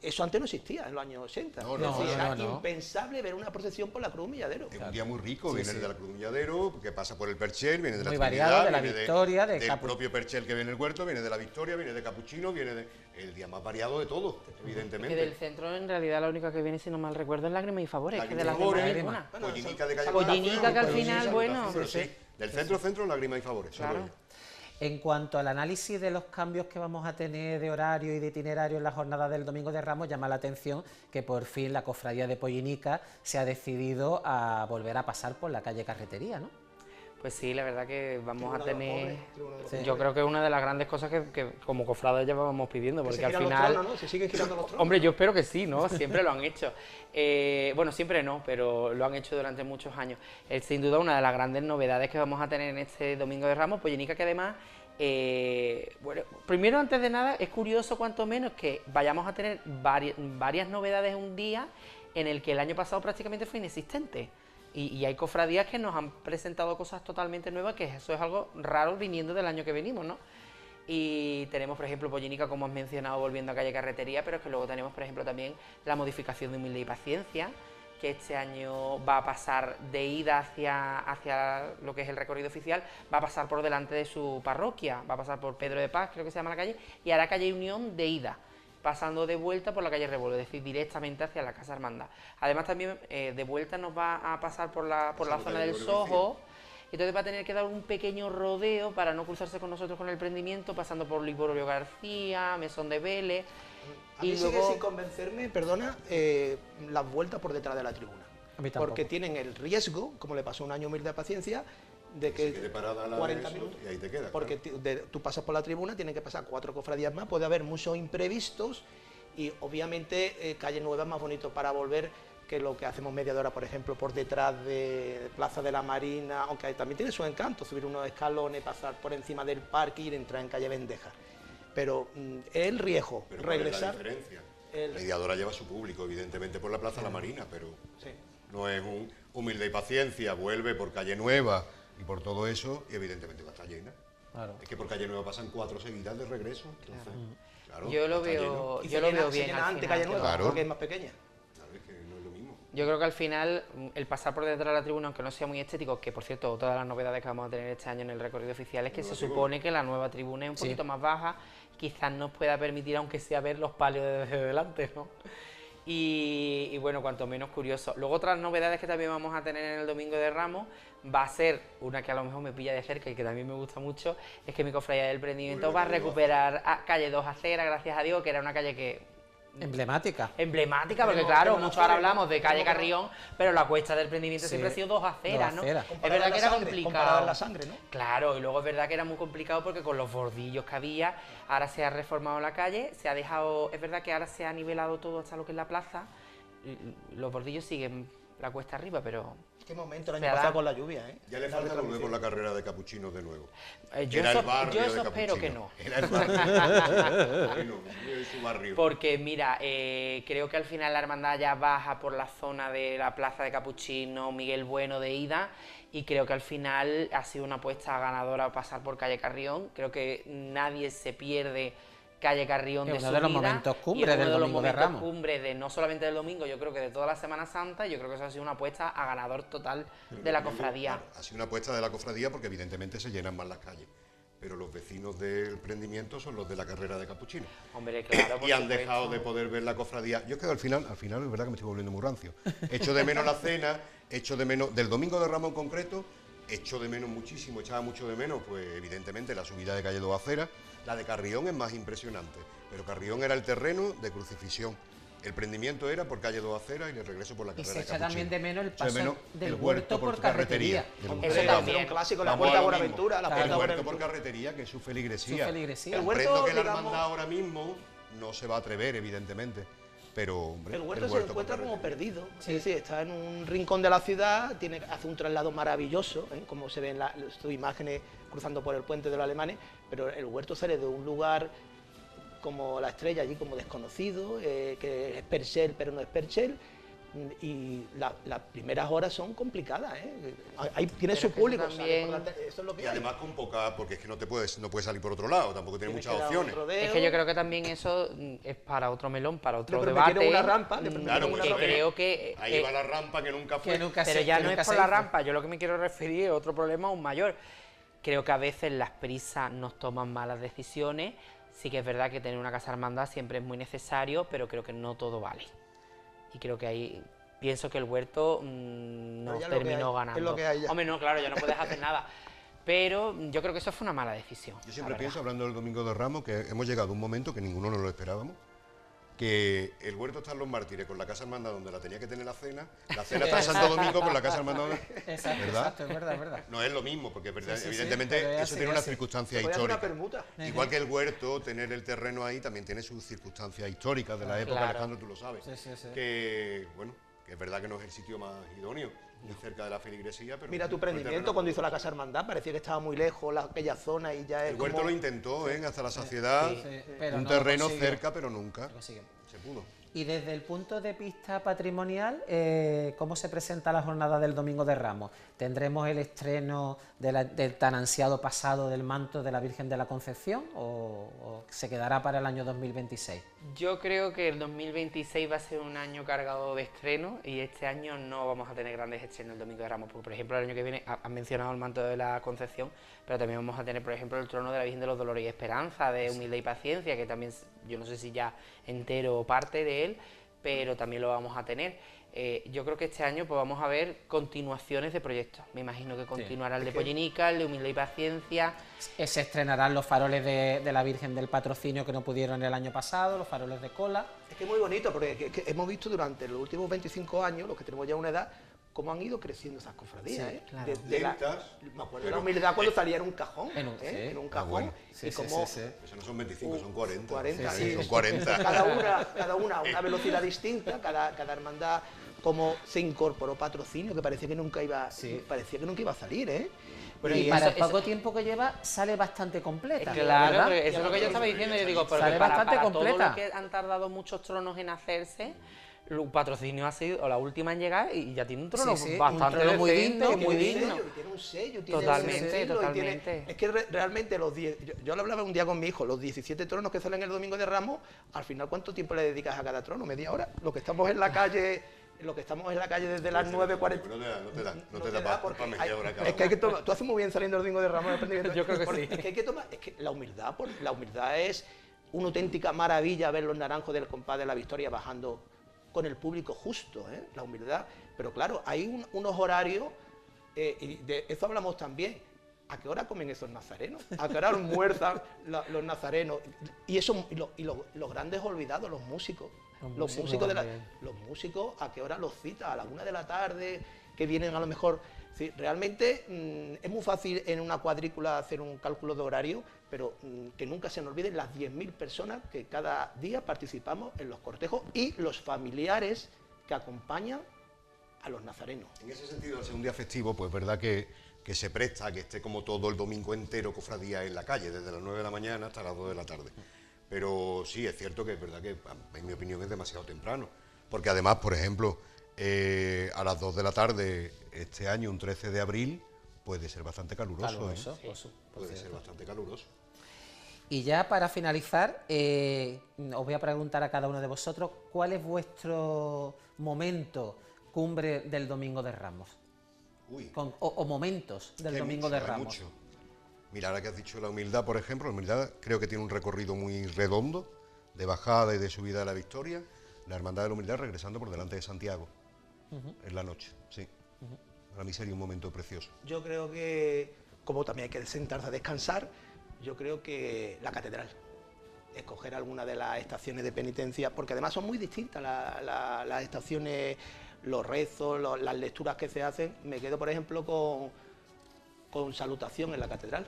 Eso antes no existía en los años 80. Era impensable ver una procesión por la Cruz Milladero. Es un día muy rico, viene de la Cruz Milladero, que pasa por el Perchel, viene de la muy Trinidad, variado, de la viene Victoria, del propio Perchel que viene el Huerto, viene de la Victoria, viene de Capuchino, el día más variado de todo, evidentemente. Que del centro, en realidad, la única que viene, si no mal recuerdo, es Lágrimas y Favores, que de las Favores, demás Pollinica de Calle Pollinica, que al final, bueno. Sí. Del centro, Lágrimas y Favores. Claro. En cuanto al análisis de los cambios que vamos a tener de horario y de itinerario en la jornada del Domingo de Ramos, llama la atención que por fin la cofradía de Pollinica se ha decidido a volver a pasar por la calle Carretería, ¿no? Pues sí, la verdad que vamos a tener... Sí. Yo creo que es una de las grandes cosas que como cofrades llevábamos pidiendo, porque al final... Los tronos, ¿no? ¿Se siguen girando los tronos? Hombre, yo espero que sí, ¿no? Siempre lo han hecho. Bueno, siempre no, pero lo han hecho durante muchos años. Es sin duda una de las grandes novedades que vamos a tener en este Domingo de Ramos, Pollinica, que además... bueno, primero, antes de nada, es curioso cuanto menos que vayamos a tener varias novedades un día en el que el año pasado prácticamente fue inexistente. Y hay cofradías que nos han presentado cosas totalmente nuevas, que eso es algo raro viniendo del año que venimos, ¿no? Y tenemos, por ejemplo, Pollinica, como has mencionado, volviendo a calle Carretería, pero es que luego tenemos, por ejemplo, también la modificación de Humilde y Paciencia, que este año va a pasar de ida hacia lo que es el recorrido oficial, va a pasar por delante de su parroquia, va a pasar por Pedro de Paz, creo que se llama la calle, y hará calle Unión de ida, pasando de vuelta por la calle Revuelo, es decir, directamente hacia la Casa Hermandad. Además también de vuelta nos va a pasar por la zona del Soho, entonces va a tener que dar un pequeño rodeo para no cruzarse con nosotros con el prendimiento, pasando por Liborio García, Mesón de Vélez. A mí sigue sin convencerme, perdona, las vueltas por detrás de la tribuna. A mí tampoco. Porque tienen el riesgo, como le pasó un año Humilde de Paciencia, de que se quede parada 40 eso, minutos. Y ahí te quedas. Porque tú pasas por la tribuna, tienen que pasar 4 cofradías más, puede haber muchos imprevistos y obviamente Calle Nueva es más bonito para volver que lo que hacemos Mediadora, por ejemplo, por detrás de Plaza de la Marina, aunque también tiene su encanto, subir unos escalones, pasar por encima del parque y entrar en Calle Vendeja. Pero es el riesgo, pero regresar. ¿cuál es la diferencia? Mediadora lleva su público, evidentemente, por la Plaza de la Marina, pero no es un Humilde y Paciencia, vuelve por Calle Nueva y por todo eso, y evidentemente va a estar llena. Claro. Es que por Calle Nueva pasan 4 seguidas de regreso. Entonces, claro, Yo lo veo bien. Antes Calle Nueva, claro, porque es más pequeña. Claro, es que no es lo mismo. Yo creo que al final el pasar por detrás de la tribuna, aunque no sea muy estético, que por cierto, todas las novedades que vamos a tener este año en el recorrido oficial es que se supone que la nueva tribuna es un poquito más baja, quizás nos pueda permitir, aunque sea, ver los palios desde delante, ¿no? Y bueno, cuanto menos curioso. Luego otras novedades que también vamos a tener en el Domingo de Ramos va a ser una que a lo mejor me pilla de cerca y que también me gusta mucho, es que mi cofradía del Prendimiento va a recuperar calle 2 Acera, gracias a Dios, que era una calle que... Emblemática, porque claro, mucho ahora hablamos de calle Carrión, pero la cuesta del Prendimiento siempre ha sido 2 aceras, ¿no? Es verdad que era complicado. La sangre, ¿no? Claro, y luego es verdad que era muy complicado porque con los bordillos que había, ahora se ha reformado la calle, se ha dejado, es verdad que ahora se ha nivelado todo hasta lo que es la plaza, los bordillos siguen la cuesta arriba, pero... Qué momento el año pasado con la lluvia, ¿eh? Ya le falta luego la carrera de Capuchinos de nuevo. Yo eso espero que no. Era el barrio. Su barrio. Porque mira, creo que al final la hermandad ya baja por la zona de la plaza de Capuchino, Miguel Bueno de ida, y creo que al final ha sido una apuesta ganadora pasar por calle Carrión. Creo que nadie se pierde calle Carrión de su vida. Es uno de los momentos cumbres del Domingo de Ramos. Cumbres de no solamente del domingo, yo creo que de toda la Semana Santa, yo creo que eso ha sido una apuesta a ganador total de la cofradía. Claro, ha sido una apuesta de la cofradía porque evidentemente se llenan más las calles. Pero los vecinos del Prendimiento son los de la carrera de Capuchino. Hombre, claro, y han dejado de poder ver la cofradía. Yo creo que al final es verdad que me estoy volviendo muy rancio. Echo de menos la cena, echo de menos, del Domingo de Ramos en concreto, echo de menos muchísimo, echaba mucho de menos, pues evidentemente la subida de calle 2 Aceras. La de Carrión es más impresionante, pero Carrión era el terreno de crucifixión. El Prendimiento era por calle 2 Aceras y el regreso por la carrera de Capuchino. Y se echa también de menos el paso del el huerto por carretería. Eso también es un clásico, la Puerta Buenaventura. El huerto por carretería, que es su feligresía. Su feligresía. Comprendo que la hermandad ahora mismo no se va a atrever, evidentemente, pero hombre, El huerto se encuentra como perdido, sí, está en un rincón de la ciudad, hace un traslado maravilloso, como se ven sus imágenes cruzando por el puente de los alemanes, pero el huerto sale de un lugar como la Estrella, allí como desconocido, que es Perchel, pero no es Perchel, y las primeras horas son complicadas, tiene su público, también... eso es lo que y hay. además con poca, porque es que no puedes salir por otro lado, tampoco tiene muchas opciones. Es que yo creo que también eso es para otro melón, para otro Le debate. prometieron una rampa, Claro, pues creo que ahí va la rampa que nunca fue. pero ya no es por la rampa, yo lo que me quiero referir es otro problema aún mayor. Creo que a veces las prisas nos toman malas decisiones. Sí que es verdad que tener una casa hermandad siempre es muy necesario, pero creo que no todo vale. Y creo que ahí pienso que el huerto nos terminó ganando. Es lo que hay ya. Hombre, no, claro, ya no puedes hacer nada. Pero yo creo que eso fue una mala decisión. Yo siempre pienso, hablando del Domingo de Ramos, que hemos llegado a un momento que ninguno nos lo esperábamos, que el huerto está en Los Mártires con la Casa Hermandad donde la tenía que tener la cena está en Santo Domingo con la Casa Hermandad. Exacto, ¿verdad? Exacto, es verdad. No es lo mismo, porque Sí, evidentemente pero es eso así, tiene es unas así. circunstancias Se puede hacer una históricas. permuta. Igual que el huerto, tener el terreno ahí también tiene sus circunstancias históricas de la época, Claro. Alejandro, tú lo sabes. Sí. Que, bueno, que es verdad que no es el sitio más idóneo, muy cerca de la feligresía, pero... Mira tu prendimiento cuando hizo la Casa Hermandad, parecía que estaba muy lejos, aquella zona y ya es El huerto como... lo intentó, hasta la saciedad, pero un no lo terreno consiguió. cerca, pero nunca Lo consigue. se pudo. Y desde el punto de vista patrimonial, ¿cómo se presenta la jornada del Domingo de Ramos? ¿Tendremos el estreno del tan ansiado pasado del manto de la Virgen de la Concepción o se quedará para el año 2026? Yo creo que el 2026 va a ser un año cargado de estrenos y este año no vamos a tener grandes estrenos el Domingo de Ramos, porque por ejemplo el año que viene han mencionado el manto de la Concepción, pero también vamos a tener por ejemplo el trono de la Virgen de los Dolores y Esperanza, de Humildad y Paciencia, que también yo no sé si ya entero o parte de él, pero también lo vamos a tener. Yo creo que este año pues vamos a ver continuaciones de proyectos. Me imagino que continuará el de Pollinica, el de Humildad y Paciencia. Se estrenarán los faroles de la Virgen del Patrocinio que no pudieron el año pasado, los faroles de cola. Es que es muy bonito, porque que hemos visto durante los últimos 25 años, los que tenemos ya una edad, cómo han ido creciendo esas cofradías. Sí, claro. Lentas, me acuerdo de la humildad cuando salía en un cajón. En un cajón. bueno. Y como Eso no son 25, son 40. 40, Sí, sí. son 40. Cada una a una velocidad distinta, cada hermandad como se incorporó patrocinio, que parecía que nunca iba, a salir, Y para el poco tiempo que lleva, sale bastante completa. Claro, ¿verdad? eso es lo que yo estaba diciendo. Yo digo, pero Sale que para bastante todo completa. lo que han tardado muchos tronos en hacerse, el patrocinio ha sido la última en llegar y ya tiene un trono bastante un trono muy decente, digno, muy tiene digno. un sello, tiene Totalmente, un estilo, totalmente. es que realmente yo lo hablaba un día con mi hijo, los 17 tronos que salen el Domingo de Ramos, al final ¿cuánto tiempo le dedicas a cada trono? ¿Media hora? Lo que estamos en la calle desde las 9:40. No te da para media hora cada Es que hay que tomar, tú haces muy bien saliendo el Domingo de Ramos. Yo creo que sí. Es que hay que tomar, es que la humildad es una auténtica maravilla ver los naranjos del compás de la Victoria bajando con el público justo, la humildad. Pero claro, hay unos horarios, y de eso hablamos también. ¿A qué hora comen esos nazarenos? ¿A qué hora almuerzan los nazarenos? Y los grandes olvidados, los músicos. Los músicos, ¿a qué hora los citas? A la 1 de la tarde, que vienen a lo mejor... Sí, realmente es muy fácil en una cuadrícula hacer un cálculo de horario, pero que nunca se nos olviden las 10.000 personas que cada día participamos en los cortejos y los familiares que acompañan a los nazarenos. En ese sentido, al ser un día festivo, pues verdad que se presta a que esté como todo el domingo entero cofradía en la calle, desde las 9 de la mañana hasta las 2 de la tarde. Pero sí, es cierto que es verdad que, en mi opinión, es demasiado temprano. Porque además, por ejemplo, a las 2 de la tarde, este año, un 13 de abril, puede ser bastante caluroso. Puede ser bastante caluroso. Y ya para finalizar, os voy a preguntar a cada uno de vosotros, ¿cuál es vuestro momento cumbre del Domingo de Ramos? O momentos del Domingo de Ramos. Mucho. Mira, ahora que has dicho la humildad, por ejemplo, la humildad creo que tiene un recorrido muy redondo, de bajada y de subida de la Victoria. La Hermandad de la Humildad regresando por delante de Santiago, en la noche, sí. Para mí sería un momento precioso. Yo creo que, como también hay que sentarse a descansar, yo creo que la catedral, escoger alguna de las estaciones de penitencia, porque además son muy distintas las estaciones, los rezos, las lecturas que se hacen. Me quedo, por ejemplo, con salutación en la catedral.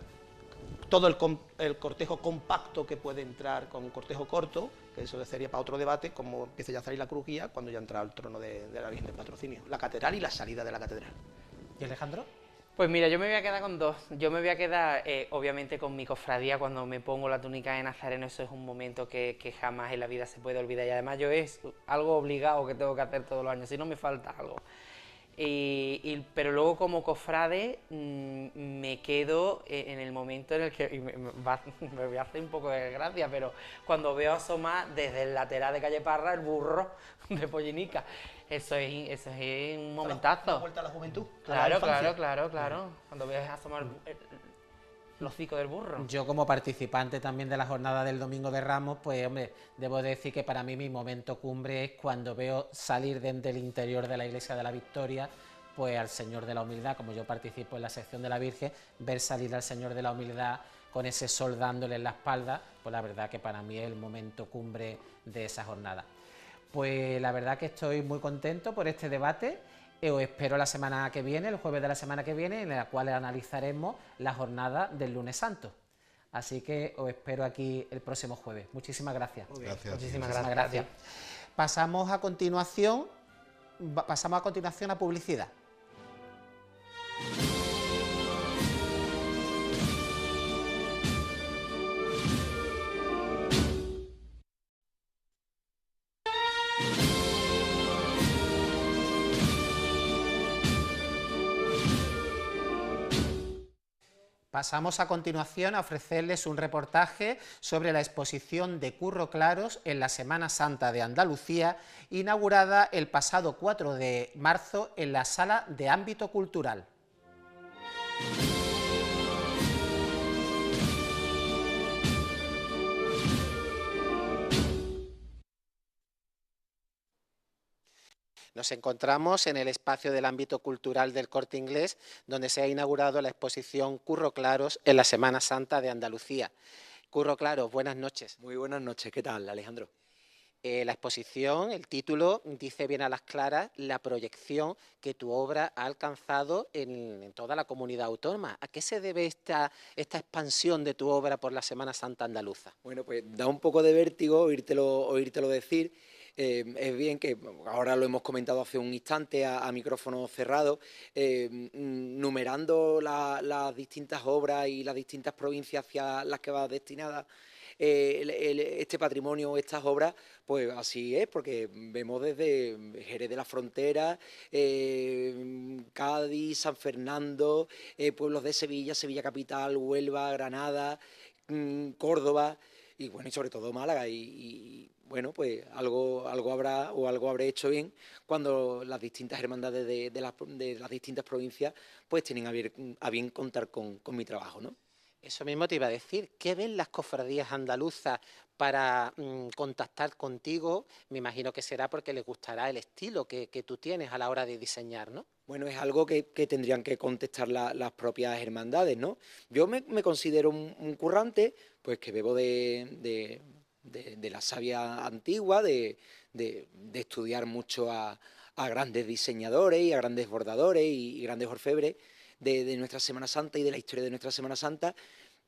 todo el cortejo compacto que puede entrar con un cortejo corto, que eso sería para otro debate, como empieza ya a salir la crujía cuando ya entra al trono de la Virgen del Patrocinio, la catedral y la salida de la catedral. ¿Y Alejandro? Pues mira, yo me voy a quedar con dos. Yo me voy a quedar, obviamente, con mi cofradía cuando me pongo la túnica de Nazareno. Eso es un momento que jamás en la vida se puede olvidar. Y además yo es algo obligado que tengo que hacer todos los años, si no me falta algo. Pero luego como cofrade me quedo en el momento en el que, y me voy a hacer un poco de gracia, pero cuando veo asomar desde el lateral de Calle Parra el burro de Pollinica. Eso es un momentazo. La vuelta a la juventud. Claro. Cuando ves asomar el hocico del burro. Yo como participante también de la jornada del Domingo de Ramos, pues hombre, debo decir que para mí mi momento cumbre es cuando veo salir desde el interior de la Iglesia de la Victoria, pues al Señor de la Humildad. Como yo participo en la sección de la Virgen, ver salir al Señor de la Humildad con ese sol dándole en la espalda, pues la verdad que para mí es el momento cumbre de esa jornada. Pues la verdad que estoy muy contento por este debate. Os espero la semana que viene, el jueves de la semana que viene, en la cual analizaremos la jornada del lunes santo. Así que os espero aquí el próximo jueves. Muchísimas gracias. Gracias. Muchísimas gracias. Pasamos a continuación a publicidad. Pasamos a continuación a ofrecerles un reportaje sobre la exposición de Curro Claros en la Semana Santa de Andalucía, inaugurada el pasado 4 de marzo en la Sala de Ámbito Cultural. Nos encontramos en el espacio del ámbito cultural del Corte Inglés, donde se ha inaugurado la exposición Curro Claros en la Semana Santa de Andalucía. Curro Claros, buenas noches. Muy buenas noches, ¿qué tal, Alejandro? La exposición, el título, dice bien a las claras la proyección que tu obra ha alcanzado en toda la comunidad autónoma. ¿A qué se debe esta expansión de tu obra por la Semana Santa andaluza? Bueno, pues da un poco de vértigo oírtelo decir. Es bien que ahora lo hemos comentado hace un instante a micrófono cerrado, numerando las distintas obras y las distintas provincias hacia las que va destinada este patrimonio, estas obras, pues así es, porque vemos desde Jerez de la Frontera, Cádiz, San Fernando, pueblos de Sevilla, Sevilla Capital, Huelva, Granada, Córdoba y bueno, y sobre todo Málaga y bueno, pues algo habré hecho bien cuando las distintas hermandades de las distintas provincias pues tienen a bien contar con mi trabajo, ¿no? Eso mismo te iba a decir. ¿Qué ven las cofradías andaluzas para contactar contigo? Me imagino que será porque les gustará el estilo que tú tienes a la hora de diseñar, ¿no? Bueno, es algo que tendrían que contestar las propias hermandades, ¿no? Yo me considero un currante, pues que bebo de la savia antigua, de estudiar mucho a grandes diseñadores y a grandes bordadores y grandes orfebres de nuestra Semana Santa y de la historia de nuestra Semana Santa.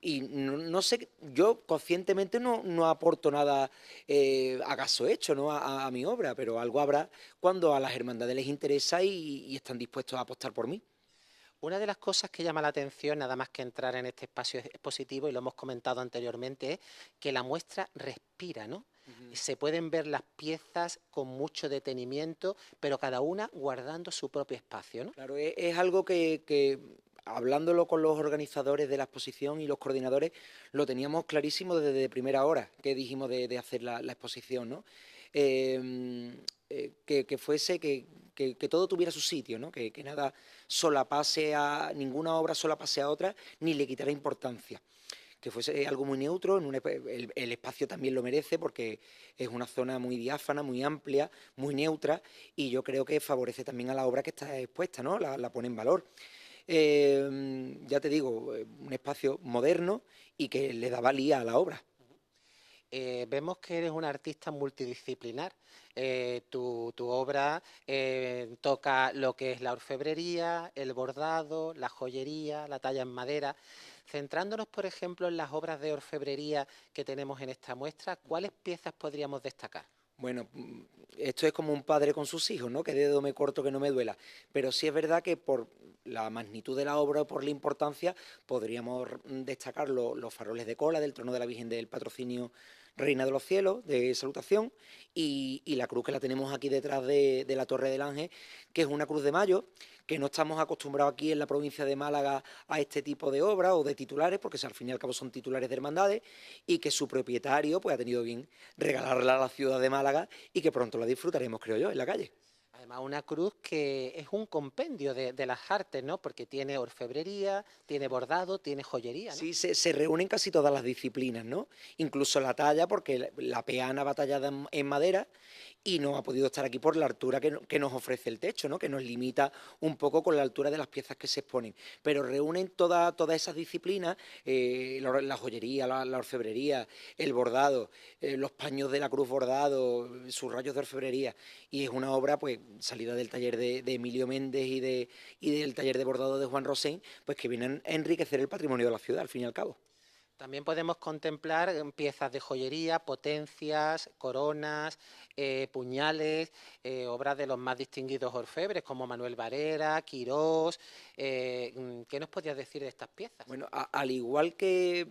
Y no sé, yo conscientemente no aporto nada a caso hecho, ¿no? a mi obra, pero algo habrá cuando a las hermandades les interesa y están dispuestos a apostar por mí. Una de las cosas que llama la atención, nada más que entrar en este espacio expositivo, y lo hemos comentado anteriormente, es que la muestra respira, ¿no? Se pueden ver las piezas con mucho detenimiento, pero cada una guardando su propio espacio, ¿no? Claro, es algo que hablándolo con los organizadores de la exposición y los coordinadores, lo teníamos clarísimo desde primera hora que dijimos de hacer la exposición, ¿no? Que fuese, que todo tuviera su sitio, ¿no? Que nada ninguna obra solapase a otra, ni le quitara importancia. Que fuese algo muy neutro, el espacio también lo merece porque es una zona muy diáfana, muy amplia, muy neutra y yo creo que favorece también a la obra que está expuesta, ¿no? La pone en valor. Ya te digo, un espacio moderno y que le da valía a la obra. Vemos que eres un artista multidisciplinar. Tu obra toca lo que es la orfebrería, el bordado, la joyería, la talla en madera. Centrándonos, por ejemplo, en las obras de orfebrería que tenemos en esta muestra, ¿cuáles piezas podríamos destacar? Bueno, esto es como un padre con sus hijos, ¿no? Que dedo me corto que no me duela. Pero sí es verdad que por la magnitud de la obra o por la importancia podríamos destacar los faroles de cola del trono de la Virgen del Patrocinio Reina de los Cielos, de Salutación, y la cruz que la tenemos aquí detrás de la Torre del Ángel, que es una cruz de mayo, que no estamos acostumbrados aquí en la provincia de Málaga a este tipo de obras o de titulares, porque al fin y al cabo son titulares de hermandades, y que su propietario pues ha tenido bien regalarla a la ciudad de Málaga y que pronto la disfrutaremos, creo yo, en la calle. Además, una cruz que es un compendio de las artes, ¿no? Porque tiene orfebrería, tiene bordado, tiene joyería, ¿no? Sí, se reúnen casi todas las disciplinas, ¿no? Incluso la talla, porque la peana va tallada en madera y no ha podido estar aquí por la altura que nos ofrece el techo, ¿no? Que nos limita un poco con la altura de las piezas que se exponen. Pero reúnen todas esas disciplinas, la joyería, la orfebrería, el bordado, los paños de la cruz bordado, sus rayos de orfebrería. Y es una obra, pues, salida del taller de Emilio Méndez y del taller de bordado de Juan Rosén, pues que vienen a enriquecer el patrimonio de la ciudad, al fin y al cabo. También podemos contemplar piezas de joyería, potencias, coronas, puñales, obras de los más distinguidos orfebres como Manuel Varera, Quirós. ¿Qué nos podías decir de estas piezas? Bueno, al igual que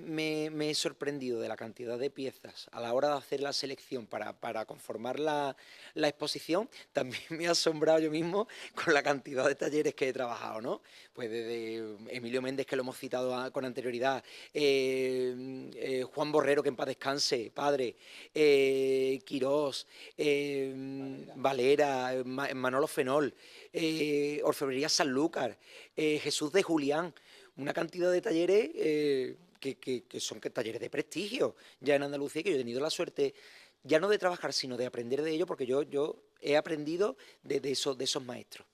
me he sorprendido de la cantidad de piezas a la hora de hacer la selección para conformar la exposición, también me he asombrado yo mismo con la cantidad de talleres que he trabajado, ¿no? Pues desde Emilio Méndez, que lo hemos citado con anterioridad, Juan Borrero, que en paz descanse, padre, Quirós, Valera, Manolo Fenol, Orfebrería Sanlúcar, Jesús de Julián, una cantidad de talleres que son talleres de prestigio ya en Andalucía, que yo he tenido la suerte ya no de trabajar, sino de aprender de ello, porque yo he aprendido de esos maestros.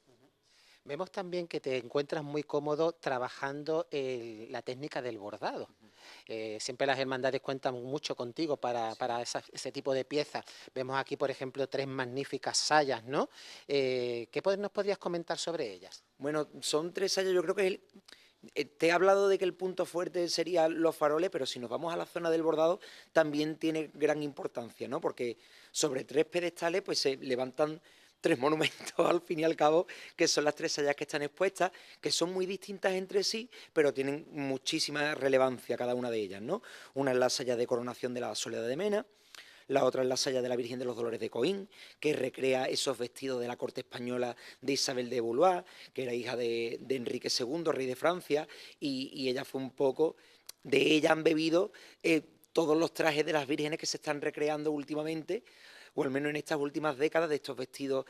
Vemos también que te encuentras muy cómodo trabajando la técnica del bordado. Siempre las hermandades cuentan mucho contigo para ese tipo de piezas. Vemos aquí, por ejemplo, 3 magníficas sayas, ¿no? ¿Qué nos podrías comentar sobre ellas? Bueno, son 3 sayas, yo creo que te he hablado de que el punto fuerte serían los faroles, pero si nos vamos a la zona del bordado también tiene gran importancia, ¿no? Porque sobre 3 pedestales pues se levantan 3 monumentos al fin y al cabo, que son las 3 sayas que están expuestas, que son muy distintas entre sí, pero tienen muchísima relevancia cada una de ellas, ¿no? Una es la saya de coronación de la Soledad de Mena, la otra es la saya de la Virgen de los Dolores de Coín, que recrea esos vestidos de la corte española de Isabel de Valois, que era hija de Enrique II, rey de Francia, y ella fue un poco, de ella han bebido todos los trajes de las vírgenes que se están recreando últimamente, o al menos en estas últimas décadas, de estos vestidos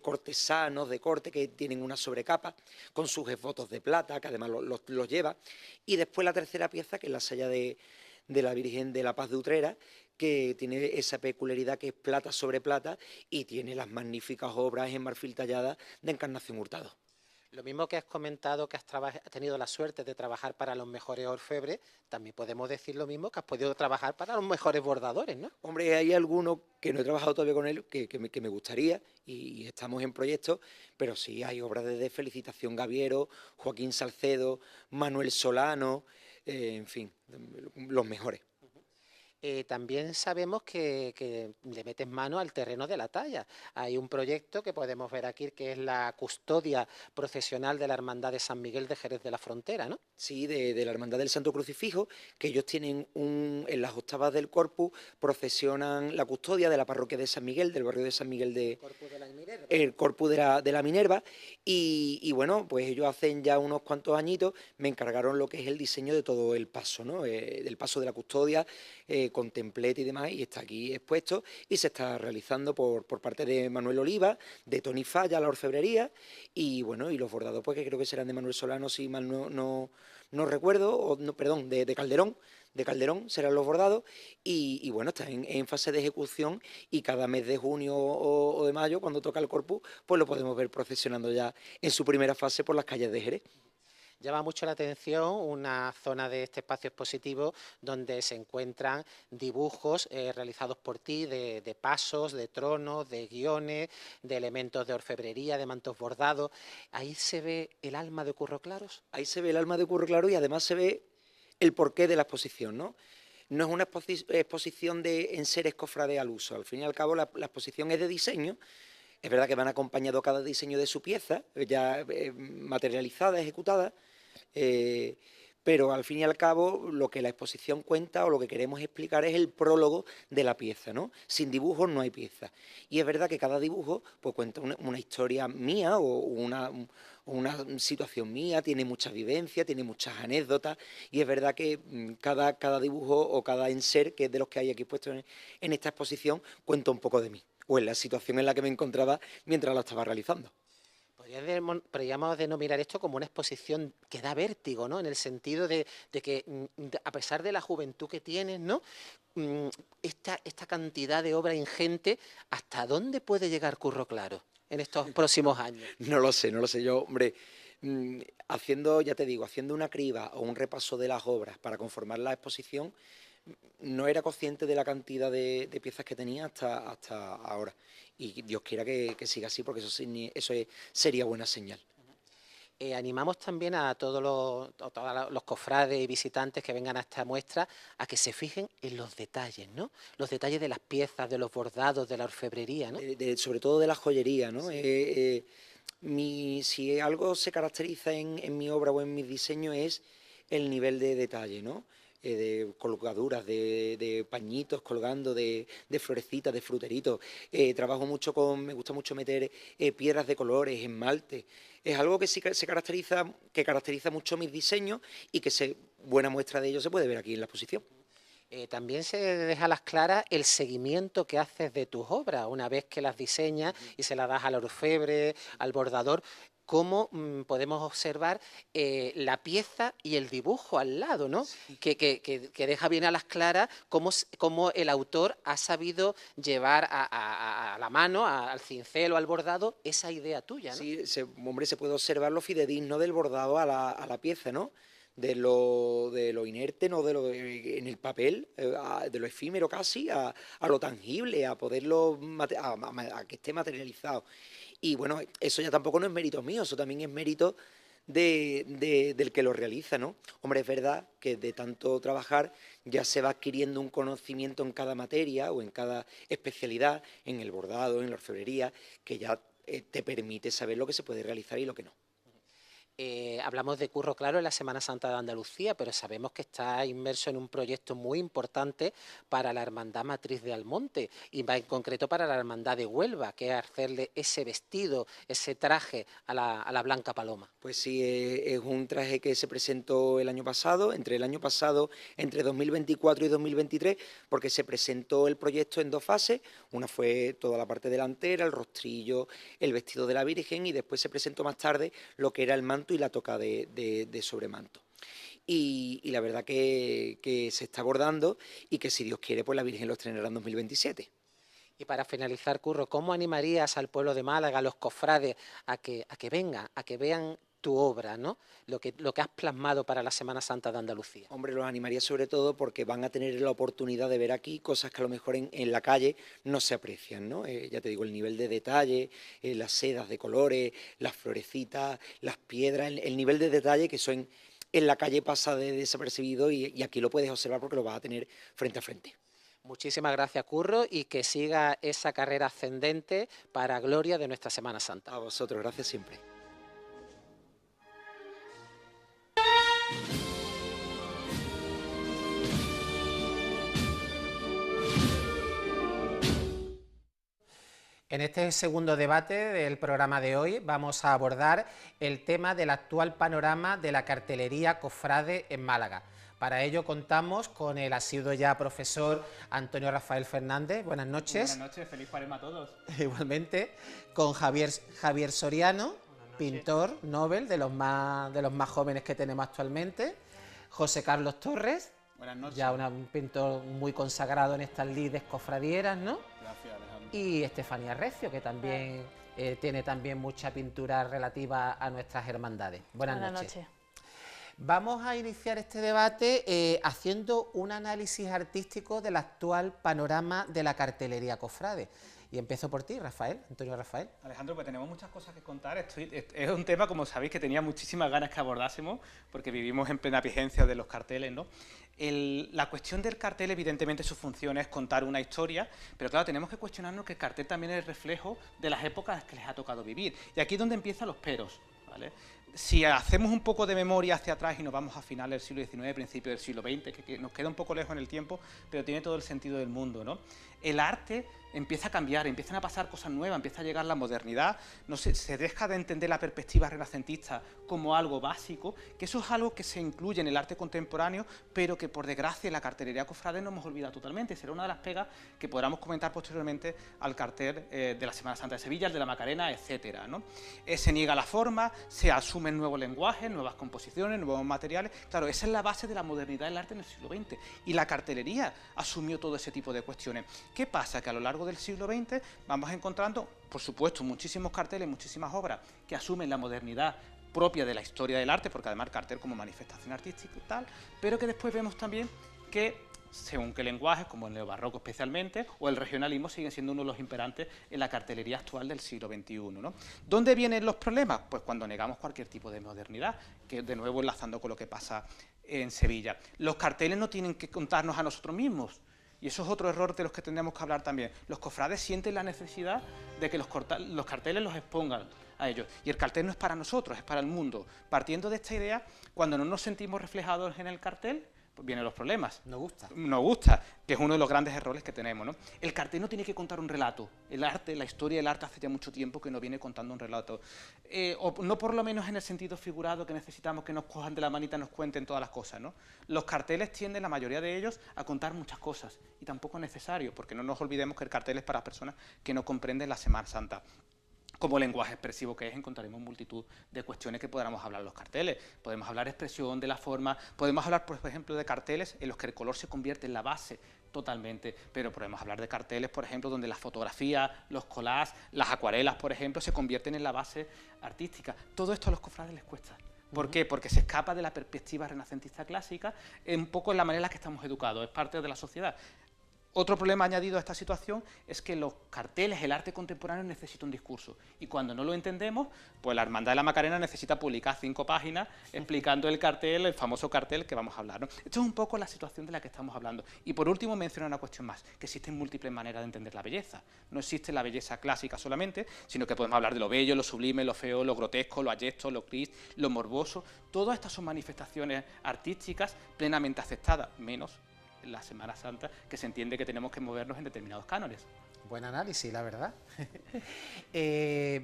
cortesanos de corte que tienen una sobrecapa, con sus esbotos de plata, que además los lleva. Y después la tercera pieza, que es la saya de la Virgen de la Paz de Utrera, que tiene esa peculiaridad que es plata sobre plata y tiene las magníficas obras en marfil tallada de Encarnación Hurtado. Lo mismo que has comentado, que has tenido la suerte de trabajar para los mejores orfebres, también podemos decir lo mismo, que has podido trabajar para los mejores bordadores, ¿no? Hombre, hay algunos que no he trabajado todavía con él, que me gustaría, y estamos en proyectos, pero sí hay obras de Felicitación Gaviero, Joaquín Salcedo, Manuel Solano, en fin, los mejores. También sabemos que le metes mano al terreno de la talla. Hay un proyecto que podemos ver aquí, que es la custodia procesional de la Hermandad de San Miguel de Jerez de la Frontera, ¿no? Sí, de la Hermandad del Santo Crucifijo, que ellos tienen en las octavas del Corpus, procesionan la custodia de la parroquia de San Miguel, del barrio de San Miguel el Corpus de la Minerva, y bueno, pues ellos hacen ya unos cuantos añitos, me encargaron lo que es el diseño de todo el paso, ¿no? Del paso de la custodia, con templete y demás, y está aquí expuesto y se está realizando por parte de Manuel Oliva, de Tony Falla, la orfebrería, y bueno, y los bordados pues que creo que serán de Manuel Solano, si mal no recuerdo, o no, perdón, de Calderón serán los bordados, y bueno, está en fase de ejecución, y cada mes de junio o de mayo, cuando toca el Corpus, pues lo podemos ver procesionando ya en su primera fase por las calles de Jerez. Llama mucho la atención una zona de este espacio expositivo donde se encuentran dibujos realizados por ti de pasos, de tronos, de guiones, de elementos de orfebrería, de mantos bordados. ¿Ahí se ve el alma de Curro Claros? Ahí se ve el alma de Curro Claros y además se ve el porqué de la exposición, ¿no? No es una exposición de enseres cofrades al uso. Al fin y al cabo, la exposición es de diseño. Es verdad que van acompañado cada diseño de su pieza, ya materializada, ejecutada, pero al fin y al cabo lo que la exposición cuenta o lo que queremos explicar es el prólogo de la pieza, ¿no? Sin dibujos no hay pieza. Y es verdad que cada dibujo pues, cuenta una historia mía o una situación mía, tiene mucha vivencia, tiene muchas anécdotas, y es verdad que cada dibujo o cada enser, que es de los que hay aquí puestos en esta exposición, cuenta un poco de mí, o en la situación en la que me encontraba mientras lo estaba realizando. Podríamos denominar esto como una exposición que da vértigo, ¿no? En el sentido de que, a pesar de la juventud que tienes, ¿no? Esta cantidad de obra ingente, ¿hasta dónde puede llegar Curro Claros en estos próximos años? No lo sé. Yo, hombre, haciendo, ya te digo, haciendo una criba o un repaso de las obras para conformar la exposición, no era consciente de la cantidad de piezas que tenía hasta ahora. Y Dios quiera que siga así, porque eso sería buena señal. Animamos también a todos los cofrades y visitantes que vengan a esta muestra a que se fijen en los detalles, ¿no? Los detalles de las piezas, de los bordados, de la orfebrería, ¿no? Sobre todo de la joyería, ¿no? Sí. Si algo se caracteriza en mi obra o en mis diseños es el nivel de detalle, ¿no? De colgaduras, de pañitos colgando, de florecitas, de fruteritos. Trabajo mucho me gusta mucho meter piedras de colores, esmalte. Es algo que sí que caracteriza mucho mis diseños y que buena muestra de ello se puede ver aquí en la exposición. También se deja a las claras el seguimiento que haces de tus obras, una vez que las diseñas y se las das al orfebre, al bordador. Cómo podemos observar la pieza y el dibujo al lado, ¿no? Sí. Que deja bien a las claras cómo el autor ha sabido llevar a la mano, al cincel o al bordado, esa idea tuya, ¿no? Sí, hombre, se puede observar lo fidedigno del bordado a la pieza, ¿no? De lo inerte, ¿no? En el papel, de lo efímero casi, a lo tangible, a poderlo, a que esté materializado. Y bueno, eso ya tampoco no es mérito mío, eso también es mérito del que lo realiza, ¿no? Hombre, es verdad que de tanto trabajar ya se va adquiriendo un conocimiento en cada materia o en cada especialidad, en el bordado, en la orfebrería, que ya te permite saber lo que se puede realizar y lo que no. Hablamos de Curro Claros en la Semana Santa de Andalucía, pero sabemos que está inmerso en un proyecto muy importante para la Hermandad Matriz de Almonte y en concreto para la Hermandad de Huelva, que es hacerle ese vestido, ese traje a la Blanca Paloma. Pues sí, es un traje que se presentó el año pasado, entre 2024 y 2023, porque se presentó el proyecto en 2 fases. Una fue toda la parte delantera, el rostrillo, el vestido de la Virgen, y después se presentó más tarde lo que era el manto y la toca de sobremanto. Y la verdad que se está abordando y que si Dios quiere pues la Virgen lo estrenará en 2027. Y para finalizar, Curro, ¿cómo animarías al pueblo de Málaga, a los cofrades, a que vengan, a que vean tu obra, ¿no? Lo que has plasmado para la Semana Santa de Andalucía? Hombre, los animaría sobre todo porque van a tener la oportunidad de ver aquí cosas que a lo mejor en la calle no se aprecian, ¿no? Ya te digo, el nivel de detalle, las sedas de colores, las florecitas, las piedras, el nivel de detalle que son en la calle pasa de desapercibido y aquí lo puedes observar porque lo vas a tener frente a frente. Muchísimas gracias, Curro, y que siga esa carrera ascendente para gloria de nuestra Semana Santa. A vosotros, gracias siempre. En este segundo debate del programa de hoy vamos a abordar el tema del actual panorama de la cartelería cofrade en Málaga. Para ello contamos con el asiduo ya profesor Antonio Rafael Fernández. Buenas noches. Buenas noches, feliz Cuaresma a todos. Igualmente, con Javier Soriano, pintor Nobel, de los más jóvenes que tenemos actualmente. José Carlos Torres, buenas noches. Ya un pintor muy consagrado en estas lides cofradieras, ¿no? Gracias, Alejandro. Y Estefanía Recio, que también tiene también mucha pintura relativa a nuestras hermandades. Buenas noches. Vamos a iniciar este debate haciendo un análisis artístico del actual panorama de la cartelería cofrade. Y empiezo por ti, Rafael, Antonio Rafael. Alejandro, pues tenemos muchas cosas que contar. Es un tema, como sabéis, que tenía muchísimas ganas que abordásemos, porque vivimos en plena vigencia de los carteles, ¿no? La cuestión del cartel, evidentemente, su función es contar una historia, pero claro, tenemos que cuestionarnos que el cartel también es el reflejo de las épocas que les ha tocado vivir. Y aquí es donde empiezan los peros, ¿vale? Si hacemos un poco de memoria hacia atrás y nos vamos a finales del siglo XIX, principios del siglo XX, que nos queda un poco lejos en el tiempo, pero tiene todo el sentido del mundo, ¿no? El arte empieza a cambiar, empiezan a pasar cosas nuevas, empieza a llegar la modernidad, no sé, se deja de entender la perspectiva renacentista como algo básico, que eso es algo que se incluye en el arte contemporáneo, pero que por desgracia en la cartelería cofrade no hemos olvidado totalmente. Será una de las pegas que podamos comentar posteriormente al cartel de la Semana Santa de Sevilla, el de la Macarena, etcétera, ¿no? Se niega la forma, se asumen nuevos lenguajes, nuevas composiciones, nuevos materiales. Claro, esa es la base de la modernidad del arte en el siglo XX, y la cartelería asumió todo ese tipo de cuestiones. ¿Qué pasa? Que a lo largo del siglo XX vamos encontrando, por supuesto, muchísimos carteles, muchísimas obras que asumen la modernidad propia de la historia del arte, porque además el cartel como manifestación artística y tal, pero que después vemos también que, según qué lenguajes, como el neobarroco especialmente, o el regionalismo, siguen siendo uno de los imperantes en la cartelería actual del siglo XXI, ¿no? ¿Dónde vienen los problemas? Pues cuando negamos cualquier tipo de modernidad, que de nuevo enlazando con lo que pasa en Sevilla. Los carteles no tienen que contarnos a nosotros mismos, y eso es otro error de los que tendremos que hablar también. Los cofrades sienten la necesidad de que los carteles los expongan a ellos. Y el cartel no es para nosotros, es para el mundo. Partiendo de esta idea, cuando no nos sentimos reflejados en el cartel, pues vienen los problemas. Nos gusta. Nos gusta, que es uno de los grandes errores que tenemos, ¿no? El cartel no tiene que contar un relato. El arte, la historia del arte hace ya mucho tiempo que no viene contando un relato. O no por lo menos en el sentido figurado que necesitamos que nos cojan de la manita y nos cuenten todas las cosas, ¿no? Los carteles tienden, la mayoría de ellos, a contar muchas cosas. Y tampoco es necesario, porque no nos olvidemos que el cartel es para personas que no comprenden la Semana Santa. Como lenguaje expresivo que es, encontraremos multitud de cuestiones que podamos hablar en los carteles. Podemos hablar de expresión, de la forma, podemos hablar, por ejemplo, de carteles en los que el color se convierte en la base totalmente, pero podemos hablar de carteles, por ejemplo, donde la fotografía, los collages, las acuarelas, por ejemplo, se convierten en la base artística. Todo esto a los cofrades les cuesta. ¿Por qué? Porque se escapa de la perspectiva renacentista clásica, un poco en la manera en la que estamos educados, es parte de la sociedad. Otro problema añadido a esta situación es que los carteles, el arte contemporáneo necesita un discurso, y cuando no lo entendemos, pues la Hermandad de la Macarena necesita publicar 5 páginas explicando el cartel, el famoso cartel que vamos a hablar, ¿no? Esto es un poco la situación de la que estamos hablando. Y por último mencionar una cuestión más, que existen múltiples maneras de entender la belleza. No existe la belleza clásica solamente, sino que podemos hablar de lo bello, lo sublime, lo feo, lo grotesco, lo ayesto, lo gris, lo morboso. Todas estas son manifestaciones artísticas plenamente aceptadas, menos la Semana Santa, que se entiende que tenemos que movernos en determinados cánones. Buen análisis, la verdad.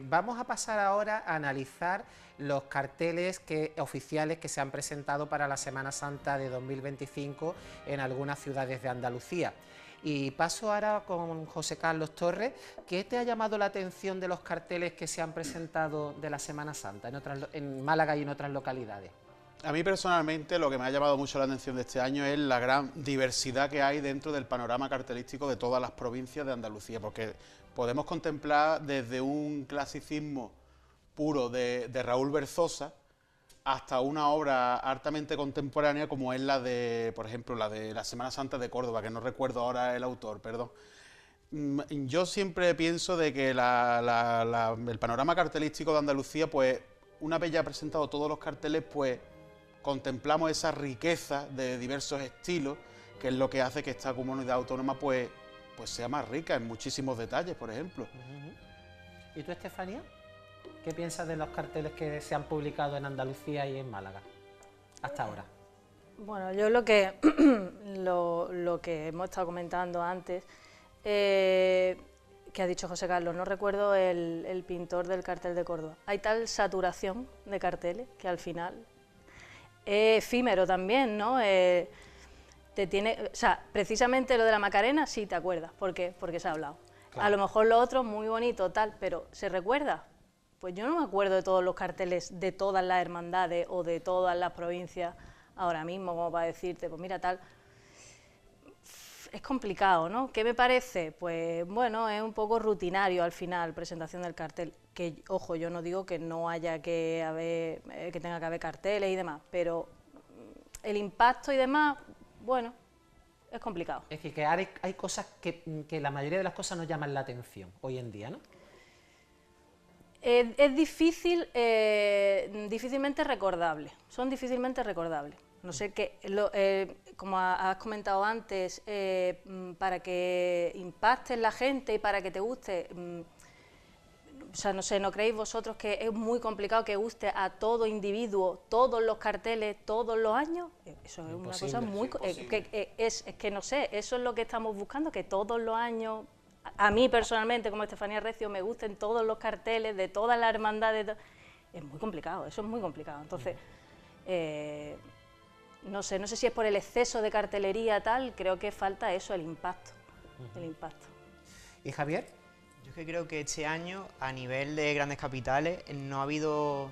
Vamos a pasar ahora a analizar los carteles oficiales que se han presentado para la Semana Santa de 2025 en algunas ciudades de Andalucía. Y paso ahora con José Carlos Torres. ¿Qué te ha llamado la atención de los carteles que se han presentado de la Semana Santa en Málaga y en otras localidades? A mí personalmente lo que me ha llamado mucho la atención de este año es la gran diversidad que hay dentro del panorama cartelístico de todas las provincias de Andalucía, porque podemos contemplar desde un clasicismo puro de Raúl Berzosa hasta una obra hartamente contemporánea como es la de, por ejemplo, la de la Semana Santa de Córdoba, que no recuerdo ahora el autor, perdón. Yo siempre pienso de que el panorama cartelístico de Andalucía, pues una vez ya presentado todos los carteles, pues contemplamos esa riqueza de diversos estilos, que es lo que hace que esta comunidad autónoma pues sea más rica en muchísimos detalles, por ejemplo. ¿Y tú, Estefanía? ¿Qué piensas de los carteles que se han publicado en Andalucía y en Málaga hasta ahora? Bueno, yo lo que hemos estado comentando antes, que ha dicho José Carlos, no recuerdo el pintor del cartel de Córdoba. Hay tal saturación de carteles que al final es efímero también, ¿no? Precisamente lo de la Macarena sí te acuerdas. ¿Por qué? Porque se ha hablado. Claro. A lo mejor lo otro muy bonito, tal, pero ¿se recuerda? Pues yo no me acuerdo de todos los carteles de todas las hermandades o de todas las provincias ahora mismo, como para decirte, pues mira, tal. Es complicado, ¿no? ¿Qué me parece? Pues bueno, es un poco rutinario al final, presentación del cartel. Que, ojo, yo no digo que no haya que tenga que haber carteles y demás, pero el impacto y demás, bueno, es complicado. Es decir, que hay cosas que la mayoría de las cosas no llaman la atención hoy en día, ¿no? Es difícil, difícilmente recordable, son difícilmente recordables. No sé qué, como has comentado antes, para que impacte en la gente y para que te guste, o sea, no sé, ¿no creéis vosotros que es muy complicado que guste a todo individuo, todos los carteles, todos los años? Eso es una cosa muy... es que no sé, eso es lo que estamos buscando, que todos los años... A mí personalmente, como Estefanía Recio, me gusten todos los carteles de todas las hermandades. Es muy complicado, eso es muy complicado. Entonces, no sé si es por el exceso de cartelería tal, creo que falta eso, el impacto. El impacto. ¿Y Javier? Yo es que creo que este año, a nivel de grandes capitales, no ha habido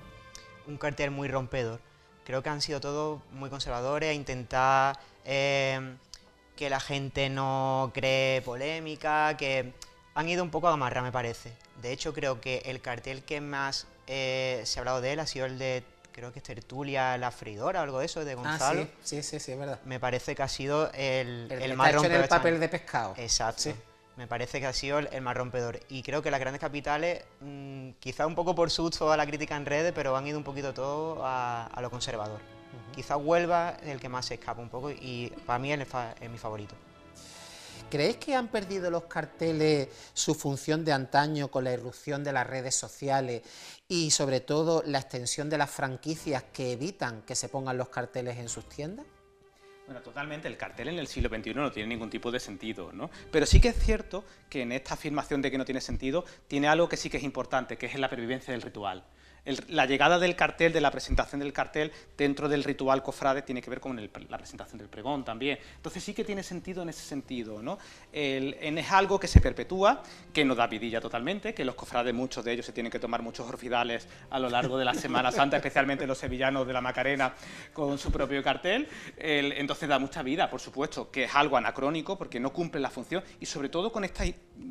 un cartel muy rompedor. Creo que han sido todos muy conservadores, a intentar... que la gente no cree polémica, que han ido un poco a gamarra, me parece. De hecho, creo que el cartel que más se ha hablado de él ha sido el de, creo que es Tertulia la Freidora o algo de eso, de Gonzalo. Sí, es verdad. Me parece que ha sido el más más rompedor. rompedor. El papel de pescado. Exacto. Sí. Me parece que ha sido el más rompedor. Y creo que las grandes capitales, quizá un poco por susto a la crítica en redes, pero han ido un poquito todo a lo conservador. Quizá Huelva es el que más se escapa un poco y para mí es mi favorito. ¿Creéis que han perdido los carteles su función de antaño con la irrupción de las redes sociales y sobre todo la extensión de las franquicias que evitan que se pongan los carteles en sus tiendas? Bueno, totalmente, el cartel en el siglo XXI no tiene ningún tipo de sentido, ¿no? Pero sí que es cierto que en esta afirmación de que no tiene sentido, tiene algo que sí que es importante, que es la pervivencia del ritual. La llegada del cartel, de la presentación del cartel dentro del ritual cofrade tiene que ver con la presentación del pregón también. Entonces sí que tiene sentido en ese sentido, ¿no? Es algo que se perpetúa, que no da vidilla totalmente, que los cofrades, muchos de ellos se tienen que tomar muchos orfidales a lo largo de la Semana Santa, especialmente los sevillanos de la Macarena con su propio cartel. Entonces da mucha vida, por supuesto, que es algo anacrónico porque no cumple la función y sobre todo con esta,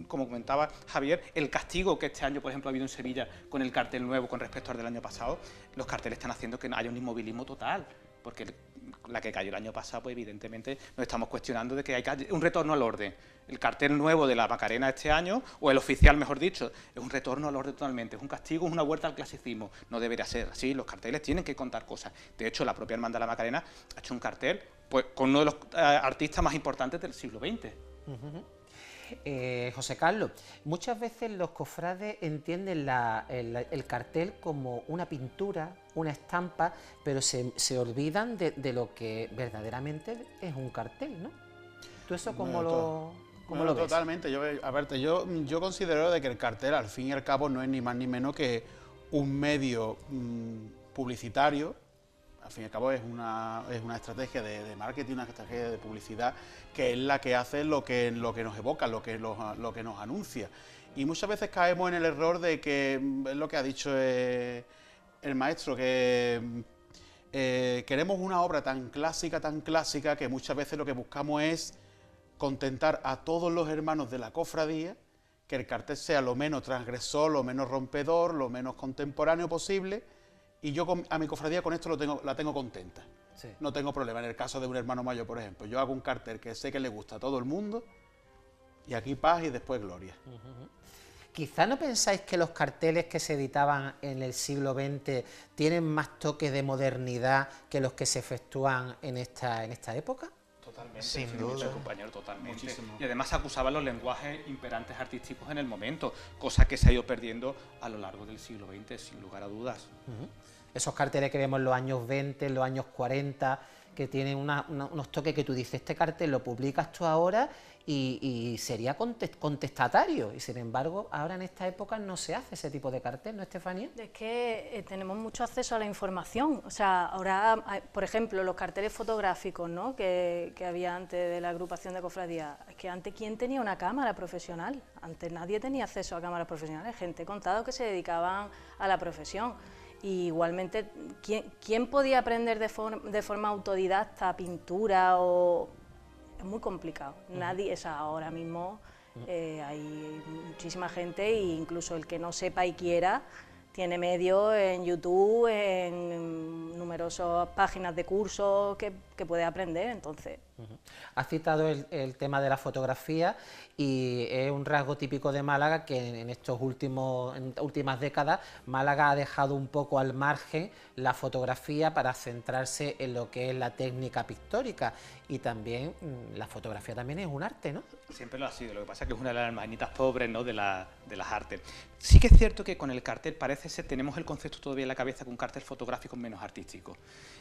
como comentaba Javier, el castigo que este año, por ejemplo, ha habido en Sevilla con el cartel nuevo con respecto al del año pasado. Los carteles están haciendo que haya un inmovilismo total, porque la que cayó el año pasado, pues evidentemente nos estamos cuestionando de que hay un retorno al orden. El cartel nuevo de la Macarena este año, o el oficial, mejor dicho, es un retorno al orden totalmente, es un castigo, es una vuelta al clasicismo. No debería ser así, los carteles tienen que contar cosas. De hecho, la propia Hermandad de la Macarena ha hecho un cartel pues, con uno de los artistas más importantes del siglo XX. José Carlos, muchas veces los cofrades entienden el cartel como una pintura, una estampa, pero se olvidan de lo que verdaderamente es un cartel, ¿no? ¿Tú eso cómo lo ves? Totalmente. Yo considero de que el cartel, al fin y al cabo, no es ni más ni menos que un medio publicitario. Al fin y al cabo es una estrategia de marketing, una estrategia de publicidad que es la que hace lo que nos evoca, lo que nos anuncia. Y muchas veces caemos en el error de que, es lo que ha dicho el maestro, que queremos una obra tan clásica, que muchas veces lo que buscamos es contentar a todos los hermanos de la cofradía, que el cartel sea lo menos transgresor, lo menos rompedor, lo menos contemporáneo posible. Y yo a mi cofradía con esto la tengo contenta. Sí. No tengo problema. En el caso de un hermano mayor, por ejemplo, yo hago un cartel que sé que le gusta a todo el mundo y aquí paz y después gloria. Quizá no pensáis que los carteles que se editaban en el siglo XX tienen más toque de modernidad que los que se efectúan en esta época. Totalmente, sin duda, compañero, totalmente. Muchísimo. Y además se acusaban los lenguajes imperantes artísticos en el momento, cosa que se ha ido perdiendo a lo largo del siglo XX, sin lugar a dudas. Esos carteles que vemos en los años 20, en los años 40, que tienen unos toques que tú dices, este cartel lo publicas tú ahora y sería contestatario, y sin embargo ahora en esta época no se hace ese tipo de cartel, ¿no, Estefanía? Es que tenemos mucho acceso a la información, o sea, ahora, por ejemplo, los carteles fotográficos, ¿no?, que había antes de la agrupación de cofradías, es que antes, ¿quién tenía una cámara profesional? Antes nadie tenía acceso a cámaras profesionales, gente contada que se dedicaban a la profesión. Y igualmente, ¿quién podía aprender de forma autodidacta pintura? Es muy complicado. Nadie, ahora mismo hay muchísima gente, e incluso el que no sepa y quiera, tiene medios en YouTube, en numerosas páginas de cursos que puedes aprender, entonces... Has citado el tema de la fotografía y es un rasgo típico de Málaga que en últimas décadas Málaga ha dejado un poco al margen la fotografía para centrarse en lo que es la técnica pictórica, y también la fotografía también es un arte, ¿no? Siempre lo ha sido, lo que pasa es que es una de las hermanitas pobres, ¿no?, de las artes. Sí que es cierto que con el cartel parece ser, tenemos el concepto todavía en la cabeza que un cartel fotográfico es menos artístico.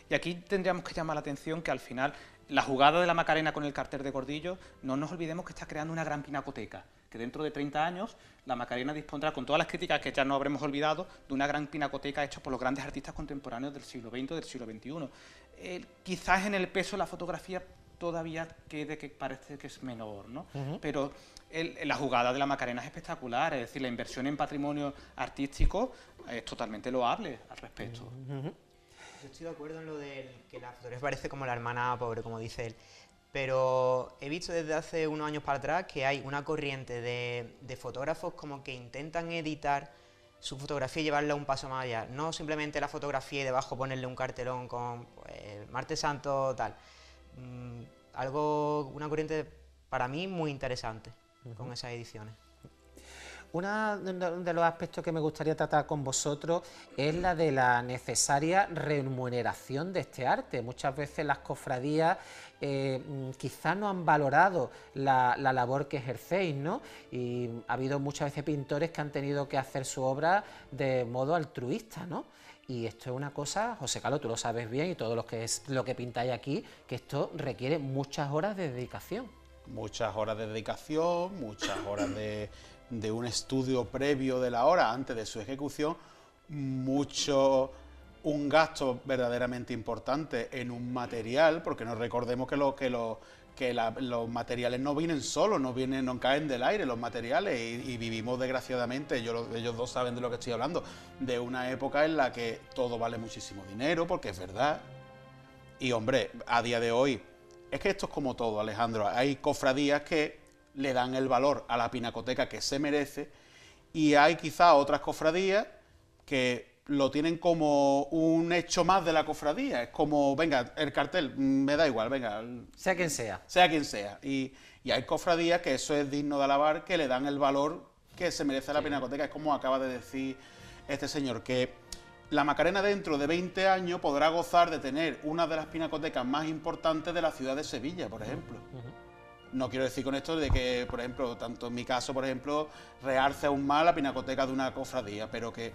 Y aquí tendríamos que llamar la atención que al final la jugada de la Macarena con el cartel de Gordillo, no nos olvidemos que está creando una gran pinacoteca, que dentro de 30 años la Macarena dispondrá, con todas las críticas que ya no habremos olvidado, de una gran pinacoteca hecha por los grandes artistas contemporáneos del siglo XX o del siglo XXI. Quizás en el peso de la fotografía todavía quede que parece que es menor, ¿no? Pero la jugada de la Macarena es espectacular, es decir, la inversión en patrimonio artístico es totalmente loable al respecto. Yo estoy de acuerdo en lo de que la fotografía parece como la hermana pobre, como dice él, pero he visto desde hace unos años para atrás que hay una corriente de fotógrafos como que intentan editar su fotografía y llevarla un paso más allá, no simplemente la fotografía y debajo ponerle un cartelón con pues, Martes Santo, tal. Una corriente para mí muy interesante con esas ediciones. Uno de los aspectos que me gustaría tratar con vosotros es la de la necesaria remuneración de este arte. Muchas veces las cofradías quizás no han valorado la labor que ejercéis, ¿no? Y ha habido muchas veces pintores que han tenido que hacer su obra de modo altruista, ¿no? Y esto es una cosa, José Carlos, tú lo sabes bien, y todo lo que pintáis aquí, que esto requiere muchas horas de dedicación. Muchas horas de dedicación, muchas horas de un estudio previo de la obra antes de su ejecución, un gasto verdaderamente importante en un material, porque no recordemos que los materiales no vienen solos, no caen del aire los materiales, y vivimos desgraciadamente, ellos dos saben de lo que estoy hablando, de una época en la que todo vale muchísimo dinero, porque es verdad, y hombre, a día de hoy, es que esto es como todo, Alejandro, hay cofradías que le dan el valor a la pinacoteca que se merece, y hay quizá otras cofradías que lo tienen como un hecho más de la cofradía, es como, venga, el cartel, me da igual, venga. Sea quien sea. Sea quien sea. Y hay cofradías que eso es digno de alabar, que le dan el valor que se merece a la pinacoteca, es como acaba de decir este señor, que la Macarena dentro de 20 años podrá gozar de tener una de las pinacotecas más importantes de la ciudad de Sevilla, por ejemplo. No quiero decir con esto de que, por ejemplo, tanto en mi caso, por ejemplo, realce aún más la pinacoteca de una cofradía, pero que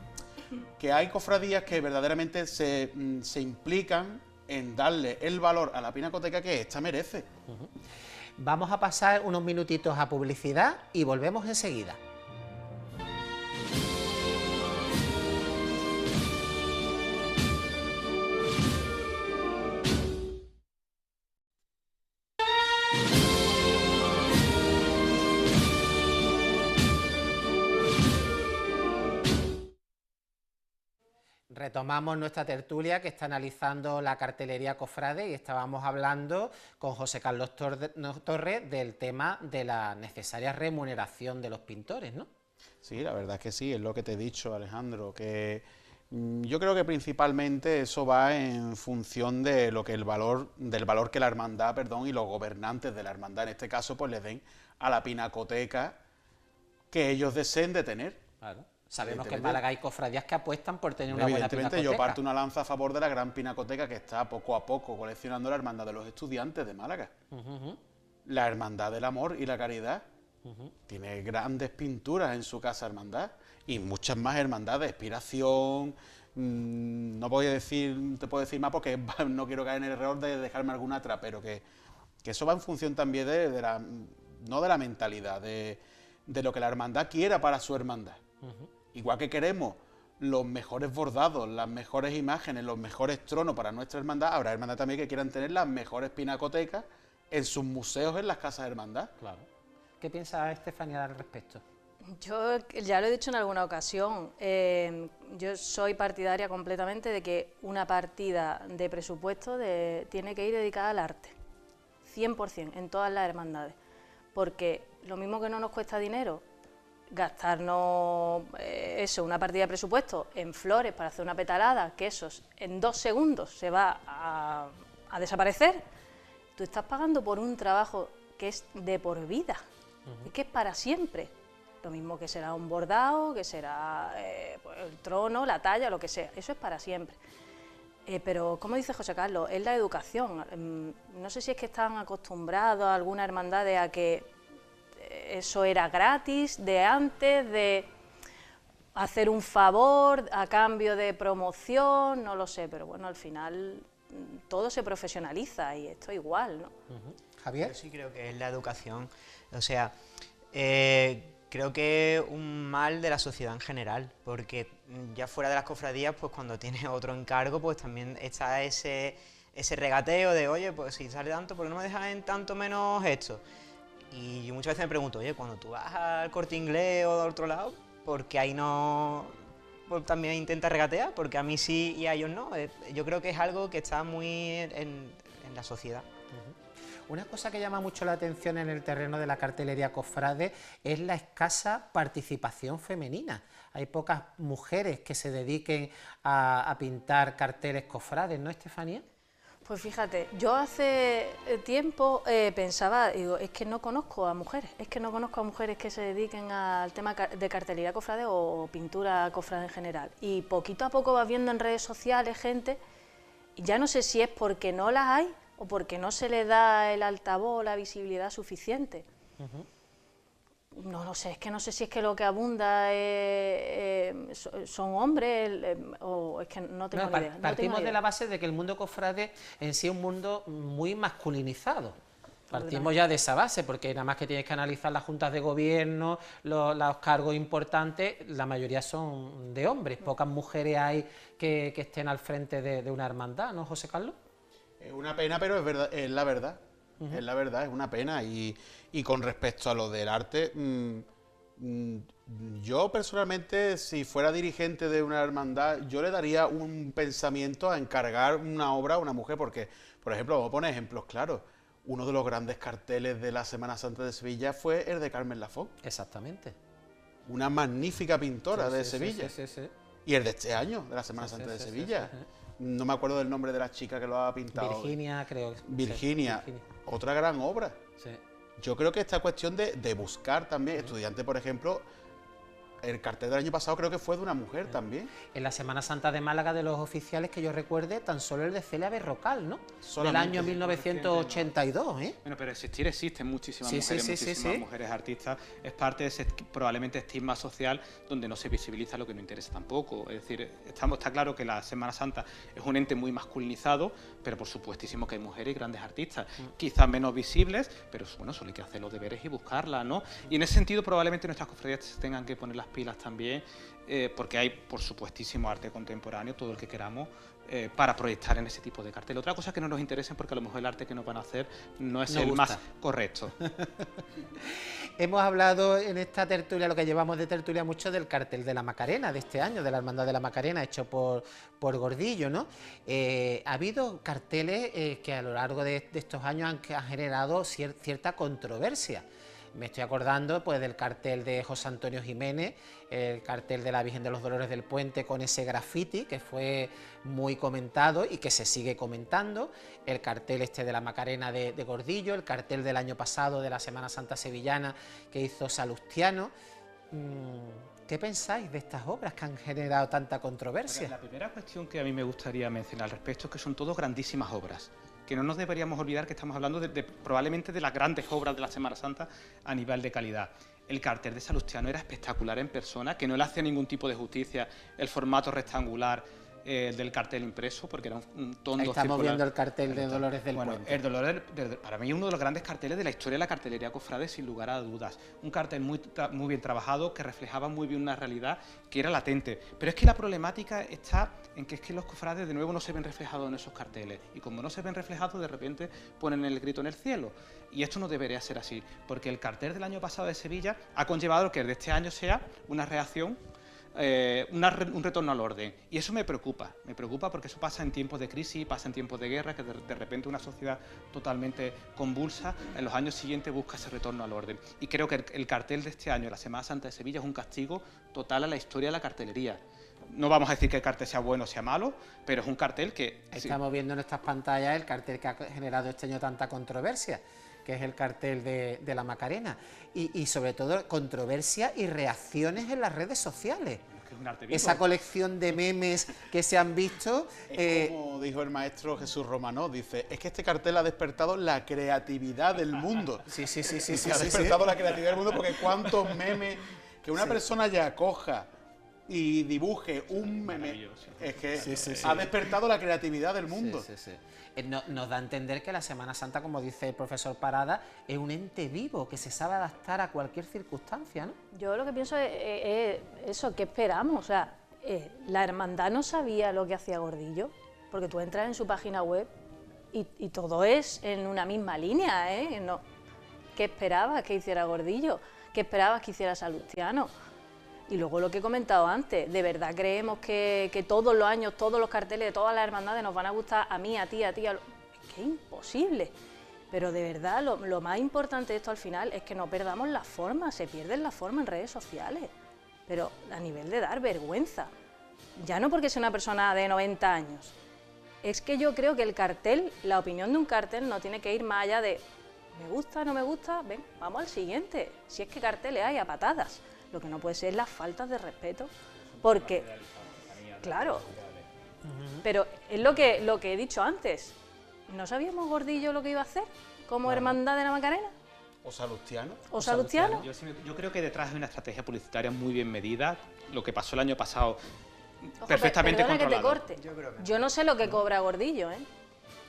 hay cofradías que verdaderamente se implican en darle el valor a la pinacoteca que ésta merece. Vamos a pasar unos minutitos a publicidad y volvemos enseguida. Retomamos nuestra tertulia que está analizando la cartelería cofrade, y estábamos hablando con José Carlos Torres del tema de la necesaria remuneración de los pintores, ¿no? Sí, la verdad es que sí, es lo que te he dicho, Alejandro, que yo creo que principalmente eso va en función de lo que del valor que la hermandad, y los gobernantes de la hermandad, en este caso, pues le den a la pinacoteca que ellos deseen de tener. Claro. Sabemos que en Málaga hay cofradías que apuestan por tener una buena pinacoteca. Yo parto una lanza a favor de la gran pinacoteca que está poco a poco coleccionando la Hermandad de los Estudiantes de Málaga. La Hermandad del Amor y la Caridad. Tiene grandes pinturas en su casa hermandad y muchas más hermandades, Inspiración. No te puedo decir más porque no quiero caer en el error de dejarme alguna atrás, pero que eso va en función también no de la mentalidad, de lo que la hermandad quiera para su hermandad. Igual que queremos los mejores bordados, las mejores imágenes, los mejores tronos para nuestra hermandad, habrá hermandad también que quieran tener las mejores pinacotecas en sus museos, en las casas de hermandad. Claro. ¿Qué piensa Estefanía al respecto? Yo ya lo he dicho en alguna ocasión, yo soy partidaria completamente de que una partida de presupuesto tiene que ir dedicada al arte, 100%, en todas las hermandades, porque lo mismo que no nos cuesta dinero gastarnos eso, una partida de presupuesto en flores para hacer una petalada, que eso en 2 segundos se va a desaparecer, tú estás pagando por un trabajo que es de por vida, que es para siempre. Lo mismo que será un bordado, que será pues el trono, la talla, lo que sea, eso es para siempre. Pero, como dice José Carlos, es la educación. No sé si es que están acostumbrados a algunas hermandades a que eso era gratis de antes, de hacer un favor a cambio de promoción, no lo sé, pero bueno, al final todo se profesionaliza y esto igual, ¿no? Javier. Yo sí creo que es la educación, o sea, creo que es un mal de la sociedad en general, porque ya fuera de las cofradías, pues cuando tienes otro encargo, pues también está ese regateo de, oye, pues si sale tanto, ¿por qué no me dejas en tanto menos esto? Y yo muchas veces me pregunto, oye, cuando tú vas al Corte Inglés o de otro lado, ¿por qué ahí no pues también intenta regatear? Porque a mí sí y a ellos no. Yo creo que es algo que está muy en la sociedad. Una cosa que llama mucho la atención en el terreno de la cartelería cofrade es la escasa participación femenina. Hay pocas mujeres que se dediquen a pintar carteles cofrades, ¿no, Estefanía? Pues fíjate, yo hace tiempo pensaba, digo, es que no conozco a mujeres, que se dediquen al tema de cartelería cofrade o pintura cofrade en general. Y poquito a poco vas viendo en redes sociales gente, y ya no sé si es porque no las hay o porque no se le da el altavoz, la visibilidad suficiente. No lo sé, es que no sé si es que lo que abunda son hombres o es que no tengo ni idea. Partimos de la base de que el mundo cofrade en sí es un mundo muy masculinizado. Partimos ya de esa base, porque nada más que tienes que analizar las juntas de gobierno, los cargos importantes, la mayoría son de hombres. Pocas mujeres hay que estén al frente de una hermandad, ¿no, José Carlos? Es una pena, pero es verdad, es la verdad. Es la verdad, es una pena. Y con respecto a lo del arte, yo personalmente, si fuera dirigente de una hermandad, yo le daría un pensamiento a encargar una obra a una mujer, porque, por ejemplo, vamos a poner ejemplos claros. Uno de los grandes carteles de la Semana Santa de Sevilla fue el de Carmen Lafón. Exactamente. Una magnífica pintora de Sevilla. Sí. Y el de este año, de la Semana Santa de Sevilla. No me acuerdo del nombre de la chica que lo ha pintado. Virginia, creo. Virginia. Otra gran obra. Sí. Yo creo que esta cuestión de buscar también, estudiante, por ejemplo, el cartel del año pasado creo que fue de una mujer también. En la Semana Santa de Málaga, de los oficiales que yo recuerde, tan solo el de Celia Berrocal, ¿no? Solamente. Del año 1982, ¿eh? Bueno, pero existen muchísimas mujeres artistas. Es parte de ese probablemente estigma social donde no se visibiliza lo que no interesa tampoco. Es decir, está claro que la Semana Santa es un ente muy masculinizado, pero por supuestísimo que hay mujeres y grandes artistas, quizás menos visibles, pero bueno, solo hay que hacer los deberes y buscarlas, ¿no? Y en ese sentido probablemente nuestras cofradías tengan que poner las pilas también, porque hay por supuestísimo arte contemporáneo, todo el que queramos, para proyectar en ese tipo de cartel. Otra cosa que no nos interesa, porque a lo mejor el arte que nos van a hacer no es el más correcto. Hemos hablado en esta tertulia, lo que llevamos de tertulia, mucho del cartel de la Macarena de este año, de la Hermandad de la Macarena, hecho por Gordillo, ¿no? Ha habido carteles que a lo largo de estos años han generado cierta controversia. Me estoy acordando pues del cartel de José Antonio Jiménez, el cartel de la Virgen de los Dolores del Puente con ese graffiti que fue muy comentado y que se sigue comentando, el cartel este de la Macarena de Gordillo, el cartel del año pasado de la Semana Santa Sevillana que hizo Salustiano. ¿Qué pensáis de estas obras que han generado tanta controversia? La primera cuestión que a mí me gustaría mencionar al respecto es que son todas grandísimas obras, que no nos deberíamos olvidar que estamos hablando probablemente de las grandes obras de la Semana Santa a nivel de calidad. El cartel de Salustiano era espectacular en persona, que no le hacía ningún tipo de justicia el formato rectangular del cartel impreso, porque era un tondo circular. Estamos viendo el cartel de Dolores del Puente. El Dolores, para mí, es uno de los grandes carteles de la historia de la cartelería cofrade, sin lugar a dudas. Un cartel muy bien trabajado, que reflejaba muy bien una realidad que era latente. Pero es que la problemática está en que es que los cofrades de nuevo no se ven reflejados en esos carteles. Y como no se ven reflejados, de repente ponen el grito en el cielo. Y esto no debería ser así, porque el cartel del año pasado de Sevilla ha conllevado que el de este año sea una reacción un retorno al orden. Y eso me preocupa porque eso pasa en tiempos de crisis, pasa en tiempos de guerra, que de repente una sociedad totalmente convulsa en los años siguientes busca ese retorno al orden. Y creo que el cartel de este año, la Semana Santa de Sevilla, es un castigo total a la historia de la cartelería. No vamos a decir que el cartel sea bueno o sea malo, pero es un cartel que... Estamos viendo en nuestras pantallas el cartel que ha generado este año tanta controversia, que es el cartel de la Macarena, y sobre todo controversia y reacciones en las redes sociales. Esa colección de memes que se han visto... como dijo el maestro Jesús Romanó, dice, es que este cartel ha despertado la creatividad del mundo. Sí. Ha despertado la creatividad del mundo, porque cuántos memes, que una persona ya coja y dibuje un meme, es que ha despertado la creatividad del mundo. Nos da a entender que la Semana Santa, como dice el profesor Parada, es un ente vivo que se sabe adaptar a cualquier circunstancia, ¿no? Yo lo que pienso es eso, ¿qué esperamos? O sea, la hermandad no sabía lo que hacía Gordillo, porque tú entras en su página web y todo es en una misma línea, ¿eh? No. ¿Qué esperabas que hiciera Gordillo? ¿Qué esperabas que hiciera Salustiano? Y luego lo que he comentado antes, ¿de verdad creemos que todos los años, todos los carteles de todas las hermandades nos van a gustar a mí, a ti, a ti? Es que es imposible. Pero de verdad, lo más importante de esto al final es que no perdamos la forma, se pierden la forma en redes sociales. Pero a nivel de dar vergüenza. Ya no porque sea una persona de 90 años. Es que yo creo que el cartel, la opinión de un cartel no tiene que ir más allá de me gusta, no me gusta, ven, vamos al siguiente. Si es que carteles hay a patadas. Lo que no puede ser las faltas de respeto, porque, claro, pero es lo que he dicho antes, ¿no sabíamos Gordillo lo que iba a hacer como hermandad de la Macarena? ¿O Salustiano? ¿O Salustiano? Yo creo que detrás hay una estrategia publicitaria muy bien medida, lo que pasó el año pasado, Ojo, perfectamente perdona controlado. que te corte, yo no sé lo que cobra Gordillo, ¿eh?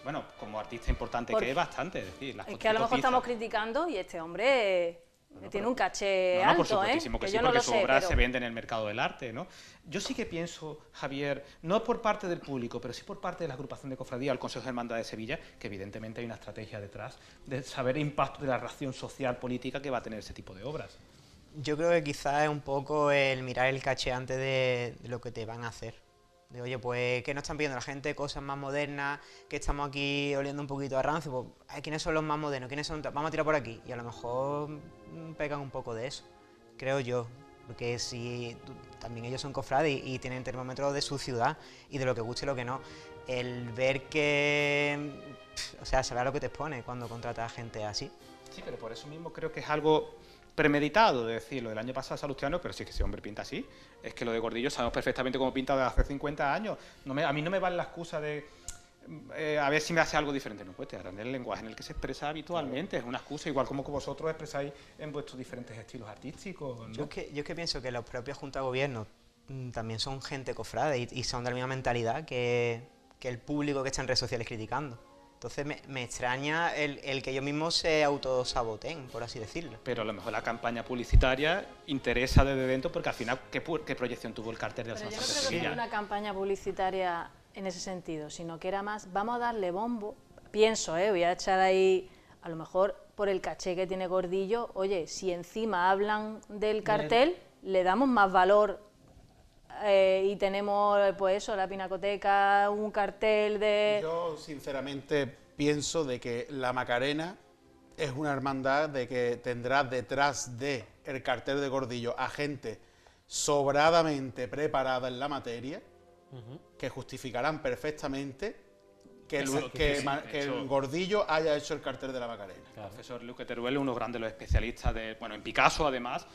Bueno, como artista importante que es bastante, es decir, es que a lo mejor estamos criticando y este hombre... tiene un caché alto, por supuestísimo que que sí, yo no porque lo su sé, obra pero... se vende en el mercado del arte, ¿no? Yo sí que pienso, Javier, no por parte del público, pero sí por parte de la agrupación de cofradía, el Consejo de Hermandad de Sevilla, que evidentemente hay una estrategia detrás de saber el impacto de la reacción social, política que va a tener ese tipo de obras. Yo creo que quizás es un poco el mirar el caché antes de lo que te van a hacer. De, oye, pues, ¿qué nos están pidiendo la gente? Cosas más modernas, que estamos aquí oliendo un poquito a rancio. Pues, ¿quiénes son los más modernos? ¿Quiénes son? Vamos a tirar por aquí. Y a lo mejor pegan un poco de eso, creo yo. Porque si también ellos son cofrades y tienen termómetro de su ciudad y de lo que gusta y lo que no. El ver que... O sea, saber a lo que te expone cuando contratas a gente así. Sí, pero por eso mismo creo que es algo premeditado, de decir, lo del año pasado Salustiano, pero si es que ese hombre pinta así, es que lo de Gordillo sabemos perfectamente cómo pinta de hace 50 años. A mí no me vale la excusa de a ver si me hace algo diferente. No, pues te harán el lenguaje en el que se expresa habitualmente, es una excusa, igual como vosotros expresáis en vuestros diferentes estilos artísticos, ¿no? Yo es que pienso que los propios juntas de gobierno también son gente cofrade y son de la misma mentalidad que el público que está en redes sociales criticando. Entonces me extraña el que ellos mismos se autosaboteen, por así decirlo. Pero a lo mejor la campaña publicitaria interesa desde dentro, porque al final, ¿qué proyección tuvo el cartel de la Semana Santa de Sevilla? No creo que una campaña publicitaria en ese sentido, sino que era más, vamos a darle bombo, pienso, voy a echar ahí, a lo mejor por el caché que tiene Gordillo, oye, si encima hablan del cartel, le damos más valor y tenemos, pues eso, la pinacoteca, un cartel de... Yo, sinceramente, pienso de que la Macarena es una hermandad de que tendrá detrás de el cartel de Gordillo a gente sobradamente preparada en la materia, que justificarán perfectamente que el Gordillo haya hecho el cartel de la Macarena. Claro. El profesor Luque Teruel es uno grande de los especialistas en Picasso, además,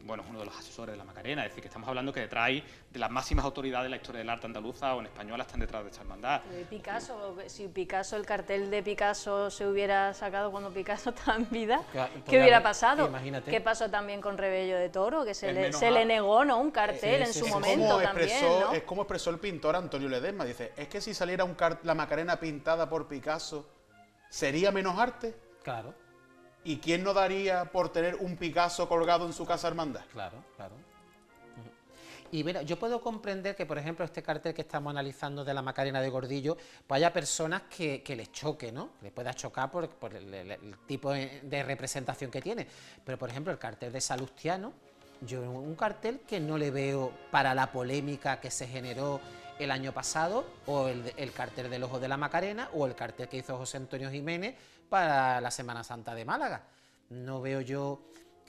bueno, es uno de los asesores de la Macarena, es decir, que estamos hablando que detrás de las máximas autoridades de la historia del arte andaluza o en española están detrás de esta hermandad. Picasso, si Picasso, el cartel de Picasso se hubiera sacado cuando Picasso estaba en vida, ¿qué hubiera pasado? Imagínate. ¿Qué pasó también con Rebello de Toro? Que se le negó, ¿no?, un cartel en su momento también, ¿no? Es como expresó el pintor Antonio Ledesma, dice, es que si saliera la Macarena pintada por Picasso, ¿sería menos arte? Claro. ¿Y quién no daría por tener un Picasso colgado en su casa hermandad? Claro. Y mira, yo puedo comprender que, por ejemplo, este cartel que estamos analizando de la Macarena de Gordillo, pues haya personas que les choque, ¿no? Les pueda chocar por el tipo de representación que tiene. Pero, por ejemplo, el cartel de Salustiano, yo un cartel que no le veo para la polémica que se generó el año pasado, o el cartel del Ojo de la Macarena, o el cartel que hizo José Antonio Jiménez para la Semana Santa de Málaga. No veo yo...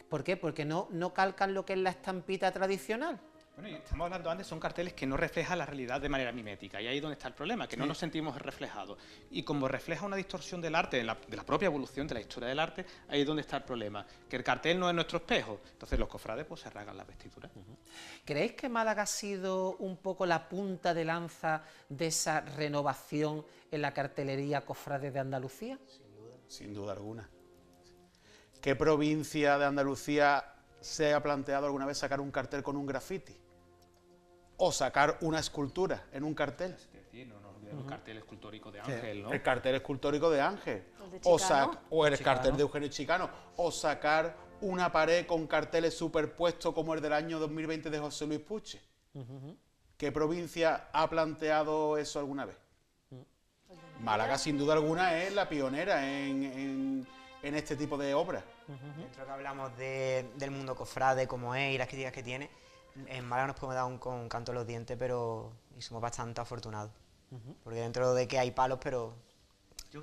¿Por qué? Porque no calcan lo que es la estampita tradicional. Bueno, y estamos hablando antes, son carteles que no reflejan la realidad de manera mimética, y ahí es donde está el problema, que no nos sentimos reflejados. Y como refleja una distorsión del arte, de la propia evolución de la historia del arte, ahí es donde está el problema, que el cartel no es nuestro espejo. Entonces los cofrades pues se rasgan las vestiduras. ¿Creéis que Málaga ha sido un poco la punta de lanza de esa renovación en la cartelería cofrade de Andalucía? Sin duda alguna. ¿Qué provincia de Andalucía se ha planteado alguna vez sacar un cartel con un graffiti? O sacar una escultura en un cartel. Es decir, no nos olvidemos el cartel escultórico de Ángel, ¿no? El cartel escultórico de Ángel. O el cartel de Eugenio Chicano. O sacar una pared con carteles superpuestos como el del año 2020 de José Luis Puche. ¿Qué provincia ha planteado eso alguna vez? Málaga, sin duda alguna, es la pionera en este tipo de obras. Dentro que hablamos del mundo cofrade, como es y las críticas que tiene, en Málaga nos podemos dar con un canto en los dientes, pero y somos bastante afortunados. Porque dentro de que hay palos, pero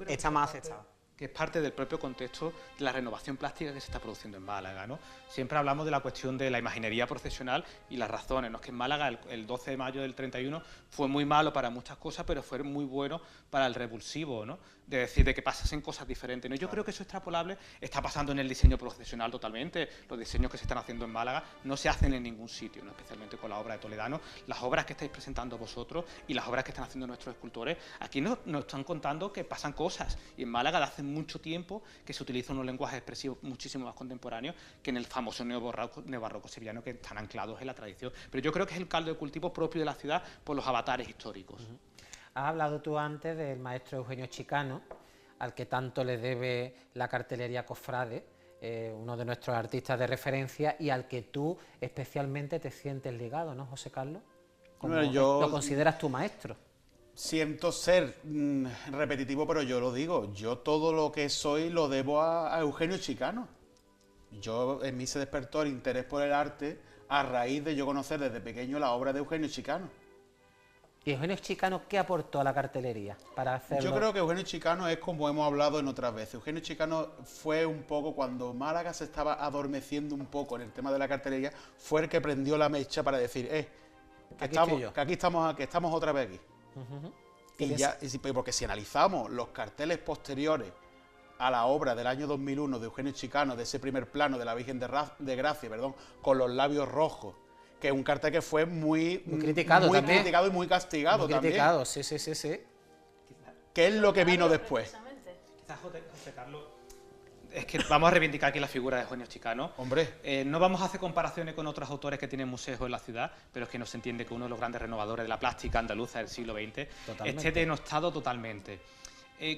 está más aceptado. Que es parte del propio contexto de la renovación plástica que se está produciendo en Málaga, ¿no? Siempre hablamos de la cuestión de la imaginería procesional y las razones, ¿no? Es que en Málaga el 12 de mayo del 31 fue muy malo para muchas cosas, pero fue muy bueno para el revulsivo, ¿no? De decir, de que pasasen cosas diferentes, ¿no? Yo creo que eso extrapolable está pasando en el diseño procesional totalmente. Los diseños que se están haciendo en Málaga no se hacen en ningún sitio, ¿no? Especialmente con la obra de Toledano. Las obras que estáis presentando vosotros y las obras que están haciendo nuestros escultores, aquí nos están contando que pasan cosas. Y en Málaga hace mucho tiempo que se utilizan unos lenguajes expresivos muchísimo más contemporáneos que en el famoso neobarroco sevillano, que están anclados en la tradición. Pero yo creo que es el caldo de cultivo propio de la ciudad por los avatares históricos. Has hablado tú antes del maestro Eugenio Chicano, al que tanto le debe la cartelería cofrade, uno de nuestros artistas de referencia, y al que tú especialmente te sientes ligado, ¿no, José Carlos? ¿Lo consideras tu maestro? Siento ser repetitivo, pero yo lo digo. Yo todo lo que soy lo debo a Eugenio Chicano. En mí se despertó el interés por el arte a raíz de yo conocer desde pequeño la obra de Eugenio Chicano. ¿Y Eugenio Chicano qué aportó a la cartelería para hacerlo? Yo creo que Eugenio Chicano es como hemos hablado en otras veces. Eugenio Chicano fue un poco, cuando Málaga se estaba adormeciendo un poco en el tema de la cartelería, fue el que prendió la mecha para decir, que estamos otra vez aquí. Porque si analizamos los carteles posteriores a la obra del año 2001 de Eugenio Chicano, de ese primer plano de la Virgen de Gracia, con los labios rojos, que es un cartel que fue muy criticado y muy castigado también. Criticado, sí. ¿Qué es lo que vino después? Quizás, José Carlos, es que vamos a reivindicar aquí la figura de Eugenio Chicano. Hombre. No vamos a hacer comparaciones con otros autores que tienen museos en la ciudad, pero es que no se entiende que uno de los grandes renovadores de la plástica andaluza del siglo XX esté denostado totalmente.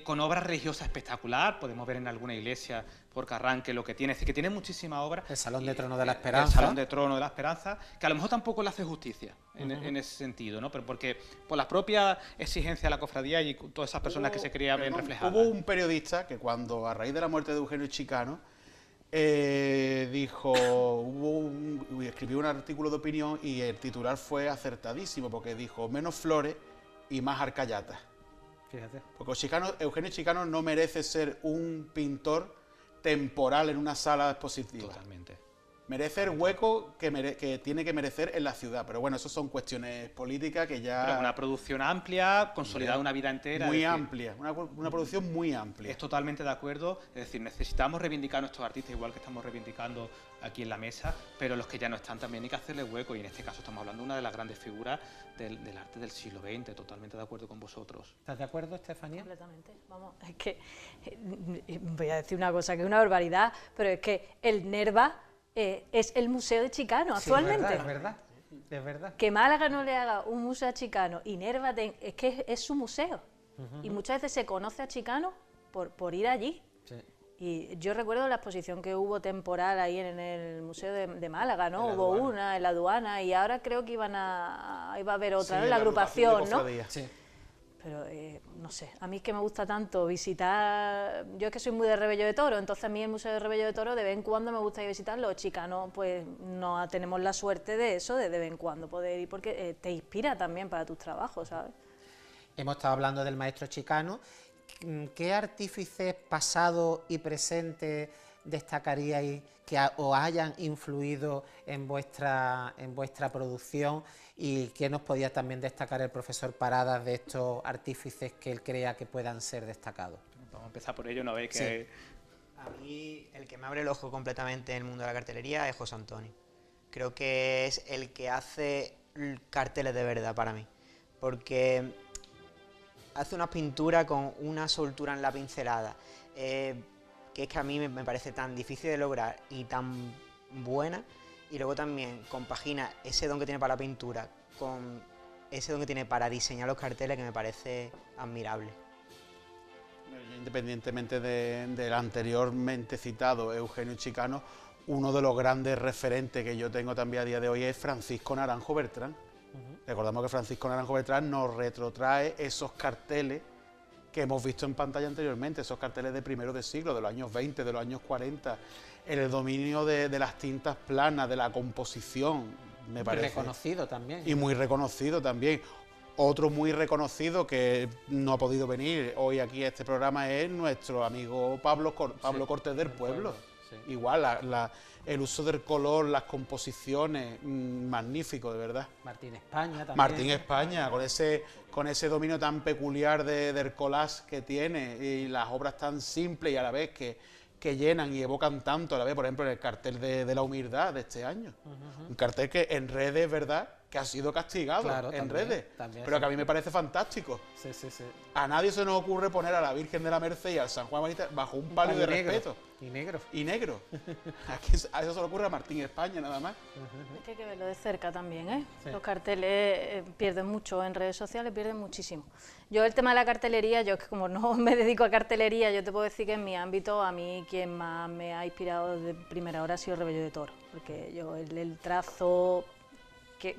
Con obra religiosa espectacular, podemos ver en alguna iglesia por Carranque lo que tiene, es decir, que tiene muchísima obra. El Salón de Trono de la Esperanza. El Salón de Trono de la Esperanza, que a lo mejor tampoco le hace justicia en ese sentido, ¿no? Pero porque por la propia exigencia de la cofradía y todas esas personas que se querían ver reflejadas. Hubo un periodista que cuando, a raíz de la muerte de Eugenio Chicano, escribió un artículo de opinión y el titular fue acertadísimo, porque dijo, menos flores y más arcallatas. Fíjate. Porque Eugenio Chicano no merece ser un pintor temporal en una sala expositiva. Totalmente. Merece el hueco que tiene que merecer en la ciudad. Pero bueno, eso son cuestiones políticas que ya... Pero una producción amplia, consolidada una vida entera. Muy amplia, una producción muy amplia. Es totalmente de acuerdo. Es decir, necesitamos reivindicar a nuestros artistas, igual que estamos reivindicando aquí en la mesa, pero los que ya no están también hay que hacerle hueco. Y en este caso estamos hablando de una de las grandes figuras del arte del siglo XX. Totalmente de acuerdo con vosotros. ¿Estás de acuerdo, Estefanía? Completamente. Vamos, es que voy a decir una cosa que es una barbaridad, pero es que el Nerva es el Museo de Chicano actualmente. Es verdad. Que Málaga no le haga un museo a Chicano y Nerva es que es su museo. Y muchas veces se conoce a Chicano por ir allí. Sí. Y yo recuerdo la exposición que hubo temporal ahí en el Museo de Málaga, ¿no? Hubo una en la aduana y ahora creo que iba a haber otra, ¿no? La agrupación, ¿no? Sí. no sé, a mí es que me gusta tanto visitar, yo es que soy muy de Rebello de Toro, entonces a mí el Museo de Rebello de Toro de vez en cuando me gusta ir a visitarlo. Chicanos pues no tenemos la suerte de eso, de vez en cuando poder ir, porque te inspira también para tus trabajos, ¿sabes? Hemos estado hablando del maestro Chicano. ¿Qué artífices pasados y presentes destacaríais que os hayan influido en vuestra producción, y qué nos podía también destacar el profesor Paradas de estos artífices que él crea que puedan ser destacados? Vamos a empezar por ello, ¿no veis que...? Sí. A mí el que me abre el ojo completamente en el mundo de la cartelería es José Antonio. Creo que es el que hace carteles de verdad para mí, porque hace unas pinturas con una soltura en la pincelada, que es que a mí me parece tan difícil de lograr y tan buena, y luego también compagina ese don que tiene para la pintura con ese don que tiene para diseñar los carteles, que me parece admirable. Independientemente del anteriormente citado Eugenio Chicano, uno de los grandes referentes que yo tengo también a día de hoy es Francisco Naranjo Bertrán. Recordamos que Francisco Naranjo Bertrán nos retrotrae esos carteles que hemos visto en pantalla anteriormente, esos carteles de primeros de siglo, de los años 20, de los años 40, el dominio de las tintas planas, de la composición, me parece. Reconocido también. Y muy reconocido también. Otro muy reconocido que no ha podido venir hoy aquí a este programa es nuestro amigo Pablo Cortés del Pueblo. Sí. Igual, el uso del color, las composiciones, magnífico, de verdad. Martín España también. Martín España, con ese dominio tan peculiar del collage que tiene, y las obras tan simples y a la vez que llenan y evocan tanto a la vez. Por ejemplo, en el cartel de la humildad de este año. Un cartel que en redes es verdad que ha sido castigado, claro, en redes, pero que a mí me parece fantástico. Sí, sí, sí. A nadie se nos ocurre poner a la Virgen de la Merced y al San Juan Bautista bajo un palio de respeto. Y negro. Y negro. A eso se le ocurre a Martín España, nada más. Es que hay que verlo de cerca también, ¿eh? Sí. Los carteles pierden mucho en redes sociales, pierden muchísimo. Yo el tema de la cartelería, yo es que como no me dedico a cartelería, yo te puedo decir que en mi ámbito, a mí quien más me ha inspirado de primera hora ha sido Rebello de Toro, porque yo el trazo que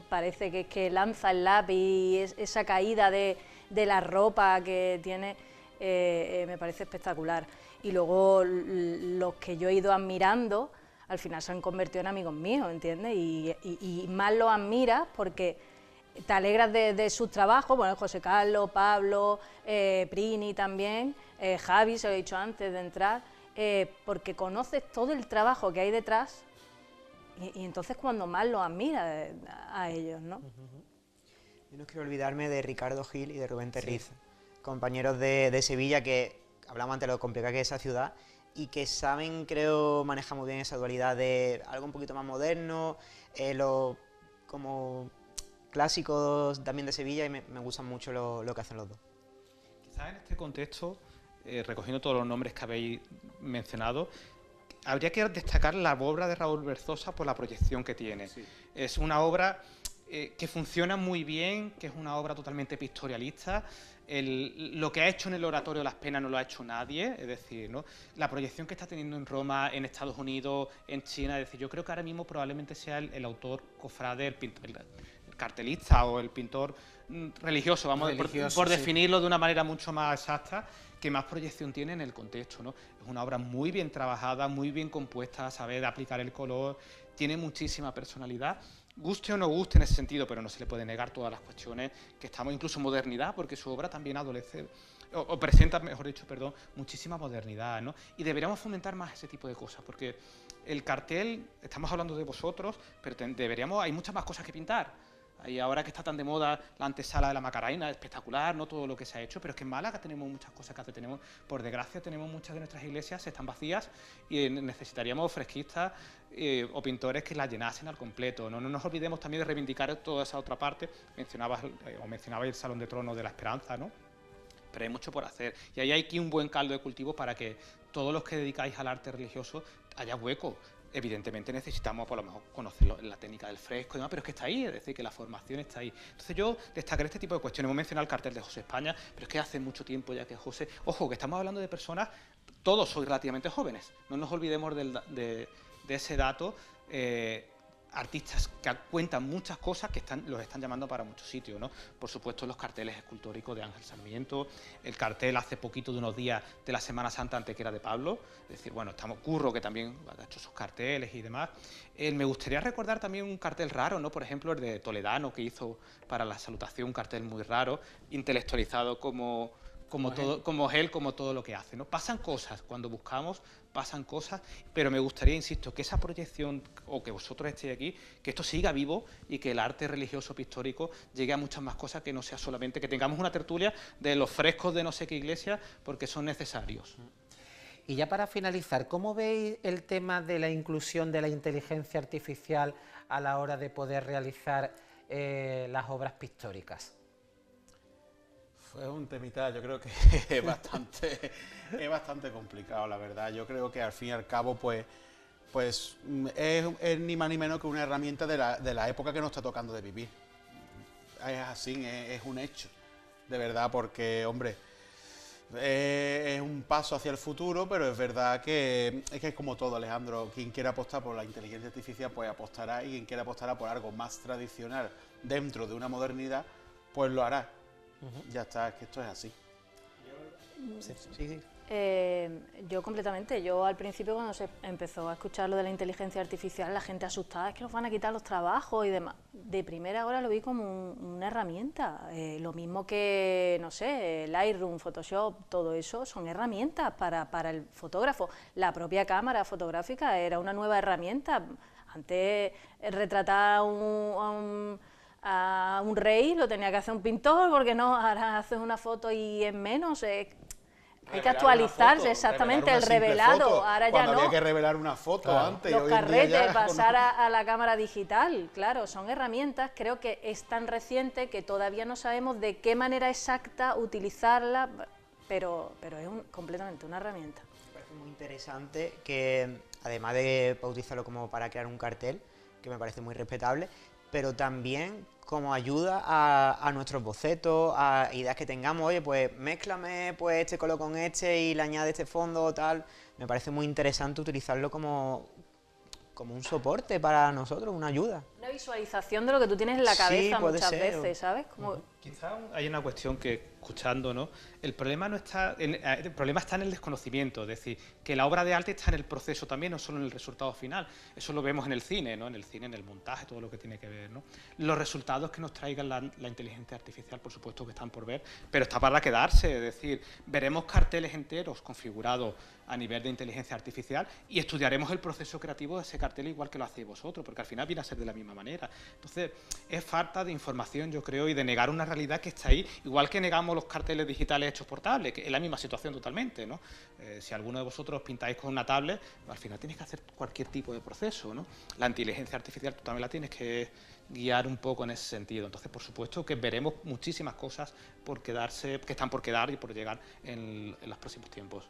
parece que lanza el lápiz, esa caída de la ropa que tiene, me parece espectacular. Y luego los que yo he ido admirando, al final se han convertido en amigos míos, ¿entiendes? Y más los admiras porque te alegras de sus trabajos, bueno, José Carlos, Pablo, Prini también, Javi, se lo he dicho antes de entrar, porque conoces todo el trabajo que hay detrás. Y entonces cuando más los admira a ellos, ¿no? Yo no quiero olvidarme de Ricardo Gil y de Rubén Terriza, compañeros de Sevilla, que hablamos antes de lo complicada que es esa ciudad y que saben, creo, manejar muy bien esa dualidad de algo un poquito más moderno, como clásicos también de Sevilla, y me gustan mucho lo que hacen los dos. Quizás en este contexto, recogiendo todos los nombres que habéis mencionado, habría que destacar la obra de Raúl Berzosa por la proyección que tiene. Sí. Es una obra que funciona muy bien, que es una obra totalmente pictorialista. Lo que ha hecho en el Oratorio de las Penas no lo ha hecho nadie, es decir, ¿no? La proyección que está teniendo en Roma, en Estados Unidos, en China, es decir, yo creo que ahora mismo probablemente sea el autor cofrade, el cartelista o el pintor religioso, vamos, por definirlo de una manera mucho más exacta, que más proyección tiene en el contexto, ¿no? Es una obra muy bien trabajada, muy bien compuesta, sabe aplicar el color, tiene muchísima personalidad, guste o no guste en ese sentido, pero no se le puede negar todas las cuestiones que estamos, incluso modernidad, porque su obra también adolece, o presenta, mejor dicho, perdón, muchísima modernidad, ¿no? Y deberíamos fomentar más ese tipo de cosas, porque el cartel, estamos hablando de vosotros, pero hay muchas más cosas que pintar. Y ahora que está tan de moda la antesala de la Macarena, espectacular, no todo lo que se ha hecho, pero es que en Málaga tenemos muchas cosas que hacer. Por desgracia, tenemos muchas de nuestras iglesias están vacías y necesitaríamos fresquistas o pintores que las llenasen al completo. No nos olvidemos también de reivindicar toda esa otra parte. Mencionabais el Salón de Tronos de la Esperanza, ¿no? Pero hay mucho por hacer. Y ahí hay aquí un buen caldo de cultivo para que todos los que dedicáis al arte religioso haya hueco. Evidentemente necesitamos por lo mejor conocer la técnica del fresco y demás, pero es que está ahí, es decir, que la formación está ahí. Entonces yo destacaré este tipo de cuestiones. Hemos mencionado el cartel de José España, pero es que hace mucho tiempo ya que José... Ojo, que estamos hablando de personas, todos sois relativamente jóvenes, no nos olvidemos de ese dato. artistas que cuentan muchas cosas que los están llamando para muchos sitios, ¿no? Por supuesto, los carteles escultóricos de Ángel Sarmiento, el cartel hace poquito de unos días de la Semana Santa Antequera de Pablo, es decir, bueno, estamos Curro, que también ha hecho sus carteles y demás. Me gustaría recordar también un cartel raro, ¿no? Por ejemplo, el de Toledano, que hizo para la salutación un cartel muy raro, intelectualizado como todo lo que hace, ¿no? Pasan cosas, cuando buscamos pasan cosas, pero me gustaría, insisto, que esa proyección, o que vosotros estéis aquí, que esto siga vivo y que el arte religioso pictórico llegue a muchas más cosas, que no sea solamente que tengamos una tertulia de los frescos de no sé qué iglesia, porque son necesarios. Y ya para finalizar, ¿cómo veis el tema de la inclusión de la inteligencia artificial a la hora de poder realizar las obras pictóricas? Fue un temita, yo creo que es bastante complicado, la verdad. Yo creo que al fin y al cabo, pues es ni más ni menos que una herramienta de la época que nos está tocando de vivir. Es así, es un hecho, de verdad, porque, hombre, es un paso hacia el futuro, pero es verdad que es como todo, Alejandro. Quien quiera apostar por la inteligencia artificial, pues apostará, y quien quiera apostar por algo más tradicional dentro de una modernidad, pues lo hará. Ya está, es que esto es así. Yo completamente. Yo al principio, cuando se empezó a escuchar lo de la inteligencia artificial, la gente asustada, es que nos van a quitar los trabajos y demás. De primera hora lo vi como una herramienta. Lo mismo que, no sé, Lightroom, Photoshop, todo eso son herramientas para el fotógrafo. La propia cámara fotográfica era una nueva herramienta. Antes, retratar a un rey lo tenía que hacer un pintor, porque no, ahora haces una foto y en menos. Hay que actualizarse, exactamente, el revelado, ahora ya no. Había que revelar una foto antes. Los carretes, pasar a la cámara digital, claro, son herramientas, creo que es tan reciente que todavía no sabemos de qué manera exacta utilizarla, pero es completamente una herramienta. Me parece muy interesante que, además de utilizarlo como para crear un cartel, que me parece muy respetable, pero también como ayuda a nuestros bocetos, a ideas que tengamos. Oye, pues mézclame pues este color con este y le añade este fondo o tal. Me parece muy interesante utilizarlo como un soporte para nosotros, una ayuda. Una visualización de lo que tú tienes en la cabeza, sí, muchas veces, ¿sabes? Quizá hay una cuestión que, escuchando, ¿no? El problema está en el desconocimiento, es decir, que la obra de arte está en el proceso también, no solo en el resultado final. Eso lo vemos en el cine, ¿no? En el cine, en el montaje, todo lo que tiene que ver, ¿no? Los resultados que nos traiga la inteligencia artificial, por supuesto que están por ver, pero está para quedarse, es decir, veremos carteles enteros configurados a nivel de inteligencia artificial y estudiaremos el proceso creativo de ese cartel igual que lo hacéis vosotros, porque al final viene a ser de la misma manera. Entonces, es falta de información, yo creo, y de negar una realidad que está ahí, igual que negamos los carteles digitales hechos por tablet, que es la misma situación totalmente, ¿no? Si alguno de vosotros pintáis con una tablet, al final tienes que hacer cualquier tipo de proceso, ¿no? La inteligencia artificial tú también la tienes que guiar un poco en ese sentido. Entonces, por supuesto que veremos muchísimas cosas que están por quedar y por llegar en los próximos tiempos.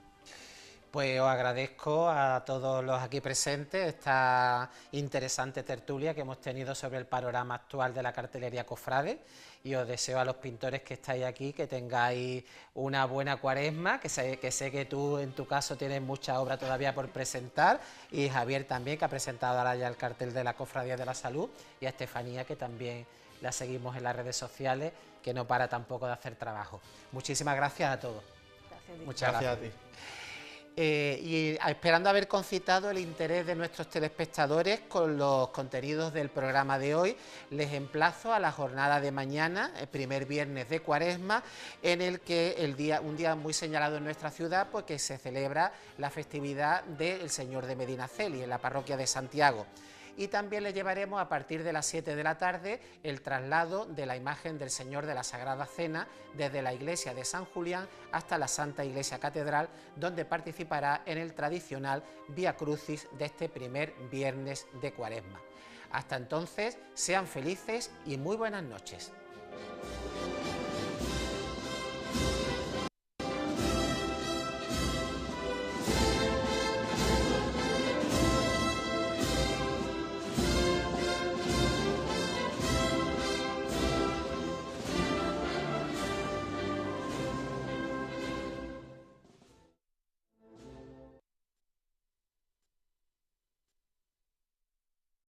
Pues os agradezco a todos los aquí presentes esta interesante tertulia que hemos tenido sobre el panorama actual de la cartelería cofrade, y os deseo a los pintores que estáis aquí que tengáis una buena cuaresma, que sé que tú en tu caso tienes mucha obra todavía por presentar, y Javier también, que ha presentado ahora ya el cartel de la Cofradía de la Salud, y a Estefanía, que también la seguimos en las redes sociales, que no para tampoco de hacer trabajo. Muchísimas gracias a todos. Muchas gracias a ti. Y esperando haber concitado el interés de nuestros telespectadores con los contenidos del programa de hoy, les emplazo a la jornada de mañana, el primer viernes de Cuaresma, en el que un día muy señalado en nuestra ciudad, porque se celebra la festividad del Señor de Medinaceli en la parroquia de Santiago. Y también les llevaremos a partir de las 7 de la tarde el traslado de la imagen del Señor de la Sagrada Cena desde la iglesia de San Julián hasta la Santa Iglesia Catedral, donde participará en el tradicional Vía Crucis de este primer viernes de Cuaresma. Hasta entonces, sean felices y muy buenas noches.